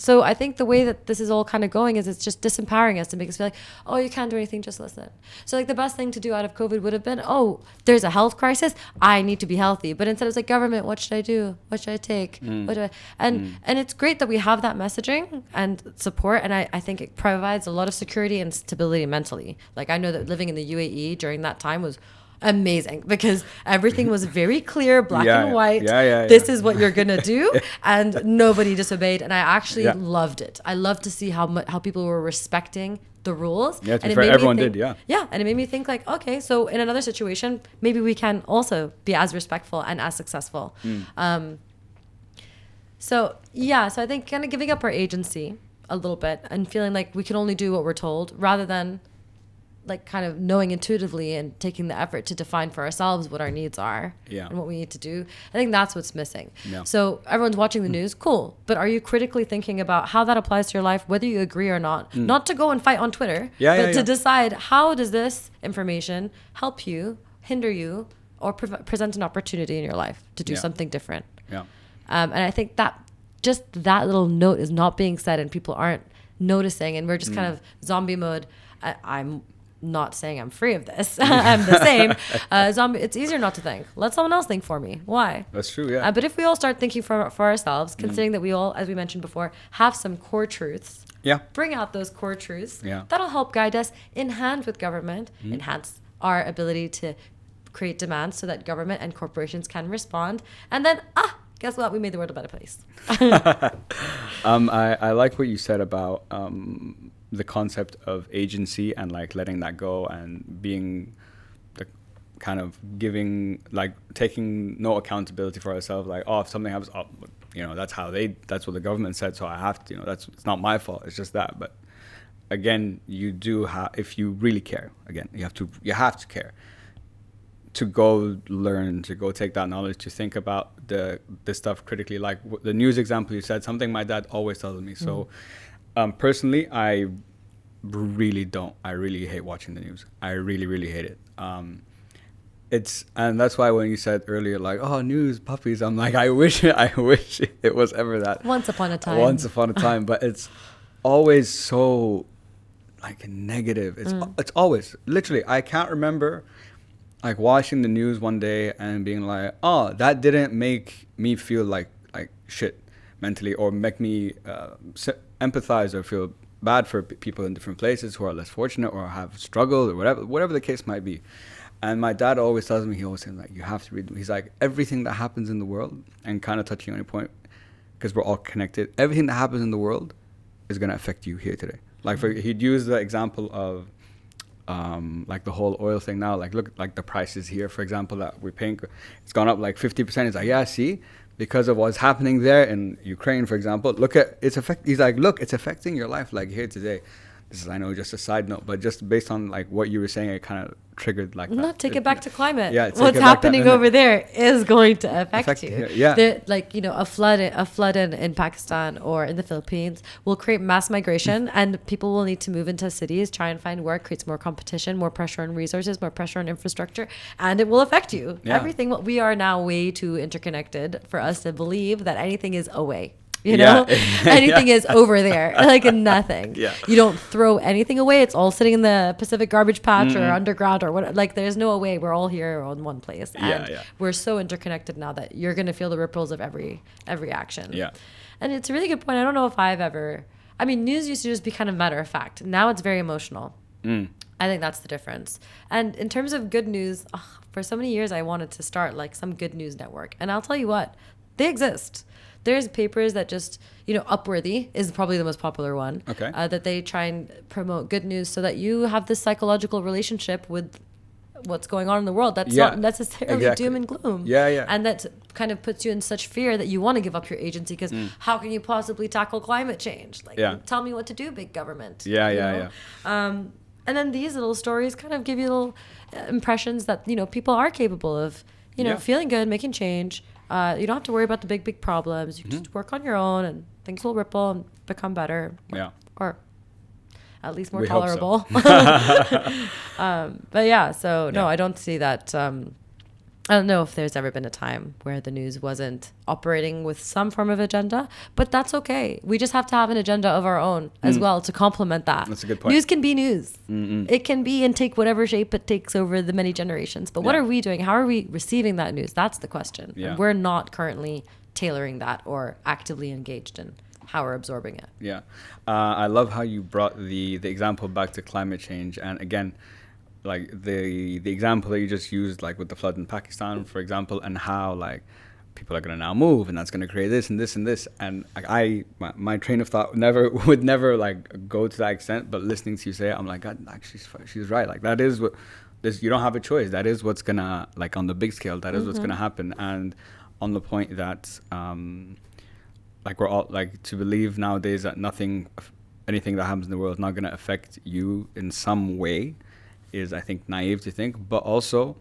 So I think the way that this is all kind of going is it's just disempowering us to make us feel like, oh, you can't do anything, just listen. So like the best thing to do out of COVID would have been, oh, there's a health crisis, I need to be healthy. But instead it was like, government, what should I do? What should I take? And it's great that we have that messaging and support. And I think it provides a lot of security and stability mentally. Like I know that living in the UAE during that time was amazing because everything was very clear, black and white. This is what you're gonna do, and nobody disobeyed. And I actually loved it. I loved to see how people were respecting the rules. Yeah, to be fair, everyone did. Yeah, and it made me think like, okay, so in another situation, maybe we can also be as respectful and as successful. So I think kind of giving up our agency a little bit and feeling like we can only do what we're told, rather than like kind of knowing intuitively and taking the effort to define for ourselves what our needs are and what we need to do. I think that's what's missing. So everyone's watching the news, cool. But are you critically thinking about how that applies to your life, whether you agree or not? Not to go and fight on Twitter, but to decide, how does this information help you, hinder you or present an opportunity in your life to do something different. Yeah. And I think that just that little note is not being said and people aren't noticing, and we're just kind of zombie mode. I'm not saying I'm free of this. I'm the same. Zombie. It's easier not to think. Let someone else think for me. Why? That's true, yeah. But if we all start thinking for ourselves, considering that we all, as we mentioned before, have some core truths, bring out those core truths. Yeah. That'll help guide us in hand with government, enhance our ability to create demands so that government and corporations can respond. And then, guess what? We made the world a better place. I like what you said about the concept of agency and like letting that go and being the kind of giving, like taking no accountability for ourselves. Like, oh, if something happens, that's what the government said, so I have to, it's not my fault. It's just that. But again, you do have, if you really care, again, you have to care. To go learn, to go take that knowledge, to think about this stuff critically. Like the news example you said, something my dad always tells me. So personally, I really hate watching the news. I really, really hate it. And that's why when you said earlier, like, oh, news, puppies, I'm like, I wish it was ever that. Once upon a time. But it's always so like negative. It's always, literally, I can't remember like watching the news one day and being like, oh, that didn't make me feel like shit mentally, or make me empathize or feel bad for people in different places who are less fortunate or have struggled or whatever the case might be. And my dad always tells me, he always says, like, you have to read. He's like, everything that happens in the world, and kind of touching on your point, because we're all connected, everything that happens in the world is going to affect you here today. Like he'd use the example of like the whole oil thing now, like look, like the prices here, for example, that we're paying, it's gone up like 50%. He's like, yeah, see, because of what's happening there in Ukraine, for example, look at its effect. He's like, look, it's affecting your life like here today. This is, I know, just a side note, but just based on like what you were saying, it kind of triggered like that. Take it back to climate. Yeah, what's happening over there is going to affect you. Yeah. Like, a flood in Pakistan or in the Philippines will create mass migration, and people will need to move into cities, try and find work, creates more competition, more pressure on resources, more pressure on infrastructure, and it will affect you. Yeah. Everything. We are now way too interconnected for us to believe that anything is away. Anything is over there, like nothing. You don't throw anything away. It's all sitting in the Pacific garbage patch or underground or what. Like there's no away. We're all here on one place, and we're so interconnected now that you're gonna feel the ripples of every action. And it's a really good point. I don't know if news used to just be kind of matter of fact. Now it's very emotional. I think that's the difference. And in terms of good news, for so many years I wanted to start like some good news network, and I'll tell you what, they exist. There's papers that just, Upworthy is probably the most popular one. Okay. That they try and promote good news so that you have this psychological relationship with what's going on in the world. That's not necessarily doom and gloom. And that kind of puts you in such fear that you want to give up your agency because how can you possibly tackle climate change? Like, tell me what to do, big government. And then these little stories kind of give you little impressions that, people are capable of, feeling good, making change. You don't have to worry about the big problems. You can just work on your own and things will ripple and become better. Or at least more tolerable. But yeah, so no, I don't see that. I don't know if there's ever been a time where the news wasn't operating with some form of agenda, but that's okay. We just have to have an agenda of our own as well to complement that. That's a good point. News can be news. It can be and take whatever shape it takes over the many generations. But what are we doing? How are we receiving that news? That's the question. And we're not currently tailoring that or actively engaged in how we're absorbing it. I love how you brought the example back to climate change. And again, like the example that you just used, like with the flood in Pakistan, for example, and how like people are going to now move and that's going to create this and this and this. And like my train of thought would never like go to that extent. But listening to you say it, I'm like, God, actually, she's right. Like that is what you don't have a choice. That is what's going to, like on the big scale, that is what's going to happen. And on the point that like we're all like to believe nowadays that anything that happens in the world is not going to affect you in some way is, I think, naive to think. But also,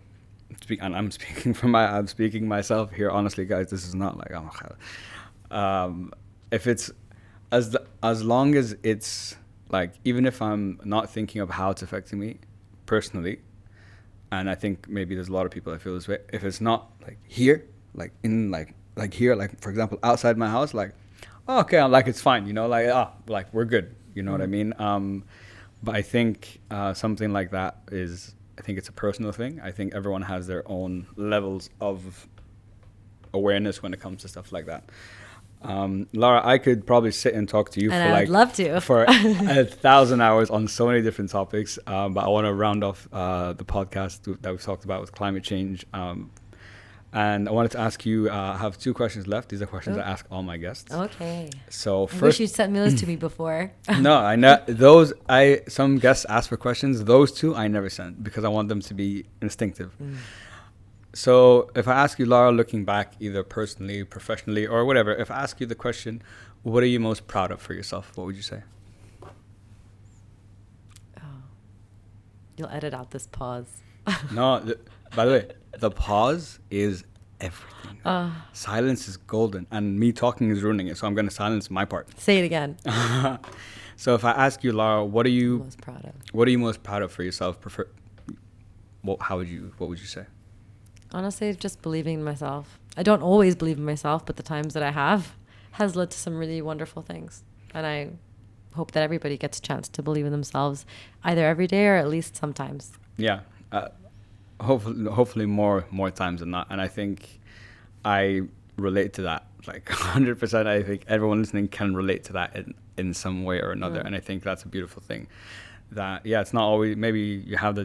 I'm speaking myself here, honestly, guys. This is not like if it's as long as it's like, even if I'm not thinking of how it's affecting me personally, and I think maybe there's a lot of people that feel this way. If it's not like here, like in like here, like for example, outside my house, like, oh, okay, I'm like, it's fine, you know, like, like we're good, you know what I mean? But I think something like that is, I think it's a personal thing. I think everyone has their own levels of awareness when it comes to stuff like that. Lara, I could probably sit and talk to you And for I'd love to. for 1,000 hours on so many different topics. But I want to round off the podcast that we've talked about with climate change. And I wanted to ask you, I have 2 questions left. These are questions I ask all my guests. Okay. So I first, wish you'd sent me those to me before. no, I know those. Some guests ask for questions. Those 2 I never sent because I want them to be instinctive. So if I ask you, Lara, looking back, either personally, professionally, or whatever, if I ask you the question, what are you most proud of for yourself? What would you say? Oh. You'll edit out this pause. No, by the way, the pause is everything. Silence is golden, and me talking is ruining it. So I'm going to silence my part. Say it again. So if I ask you, Lara, what are you Most proud of? What are you most proud of for yourself? What would you say? Honestly, just believing in myself. I don't always believe in myself, but the times that I have has led to some really wonderful things. And I hope that everybody gets a chance to believe in themselves either every day or at least sometimes. Yeah. Hopefully more times than not. And I think I relate to that like 100%. I think everyone listening can relate to that in some way or another. And I think that's a beautiful thing. That, yeah, it's not always, maybe you have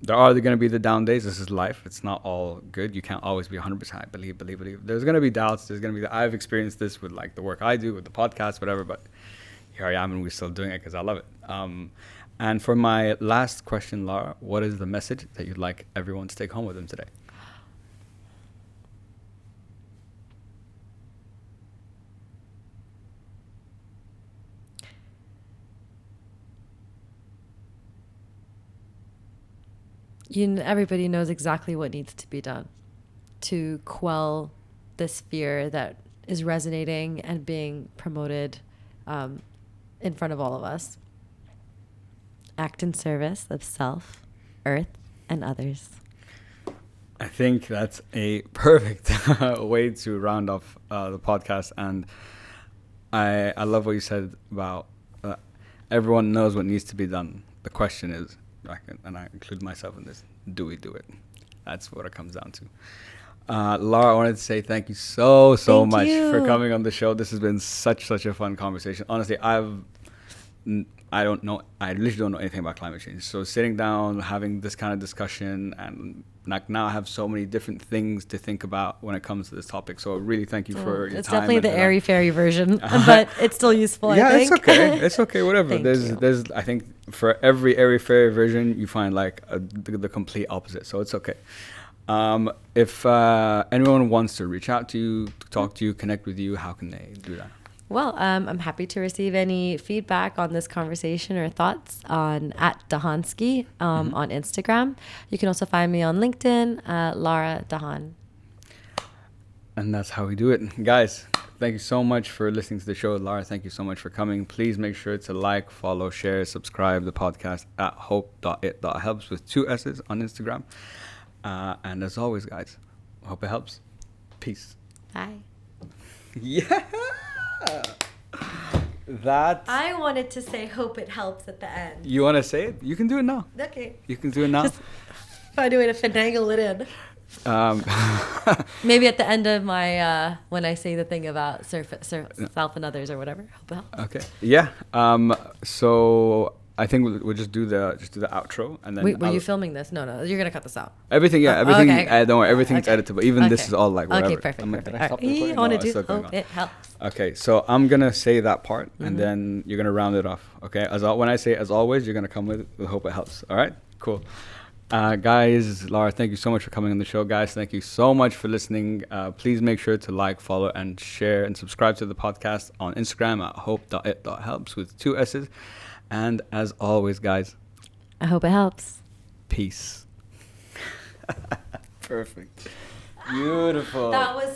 there are going to be the down days. This is life. It's not all good. You can't always be 100%. I believe. There's going to be doubts. There's going to be, I've experienced this with like the work I do, with the podcast, whatever, but here I am and we're still doing it because I love it. And for my last question, Lara, what is the message that you'd like everyone to take home with them today? Everybody knows exactly what needs to be done to quell this fear that is resonating and being promoted in front of all of us. Act in service of self, earth, and others. I think that's a perfect way to round off the podcast. And I love what you said about everyone knows what needs to be done. The question is, and I include myself in this, do we do it? That's what it comes down to. Lara, I wanted to say thank you so much for coming on the show. This has been such a fun conversation. Honestly, I literally don't know anything about climate change. So sitting down, having this kind of discussion, and like now I have so many different things to think about when it comes to this topic. So really thank you for your time. It's definitely the airy-fairy version, but it's still useful, yeah, I think. it's okay. It's okay, whatever. Thank There's I think for every airy-fairy version, you find like the complete opposite. So it's okay. If anyone wants to reach out to you, talk to you, connect with you, how can they do that? Well, I'm happy to receive any feedback on this conversation or thoughts on @Dahansky on Instagram. You can also find me on LinkedIn, Lara Dahan. And that's how we do it. Guys, thank you so much for listening to the show. Lara, thank you so much for coming. Please make sure to like, follow, share, subscribe the podcast at hope.it.helps with 2 S's on Instagram. And as always, guys, hope it helps. Peace. Bye. Yeah. That. I wanted to say hope it helps at the end. You want to say it? You can do it now. Okay. You can do it now. Just find a way to finagle it in. Maybe at the end of my when I say the thing about self and others or whatever. Hope it helps. Okay. Yeah. So I think we'll just do the outro and then. Wait, were you filming this? No, you're gonna cut this out. Everything, yeah, everything. Okay. Don't worry, everything's Okay. editable. Even this is all like whatever. Okay, perfect. Did I stop All right. recording? I want to No, it's do still going hope on. it helps. Okay, so I'm gonna say that part, and then you're gonna round it off. Okay, when I say as always, you're gonna come with hope it helps. All right, cool. Guys, Lara, thank you so much for coming on the show. Guys, thank you so much for listening. Please make sure to like, follow, and share, and subscribe to the podcast on Instagram at hope.it.helps with 2 S's. And as always, guys, I hope it helps. peace. Perfect. Beautiful. That was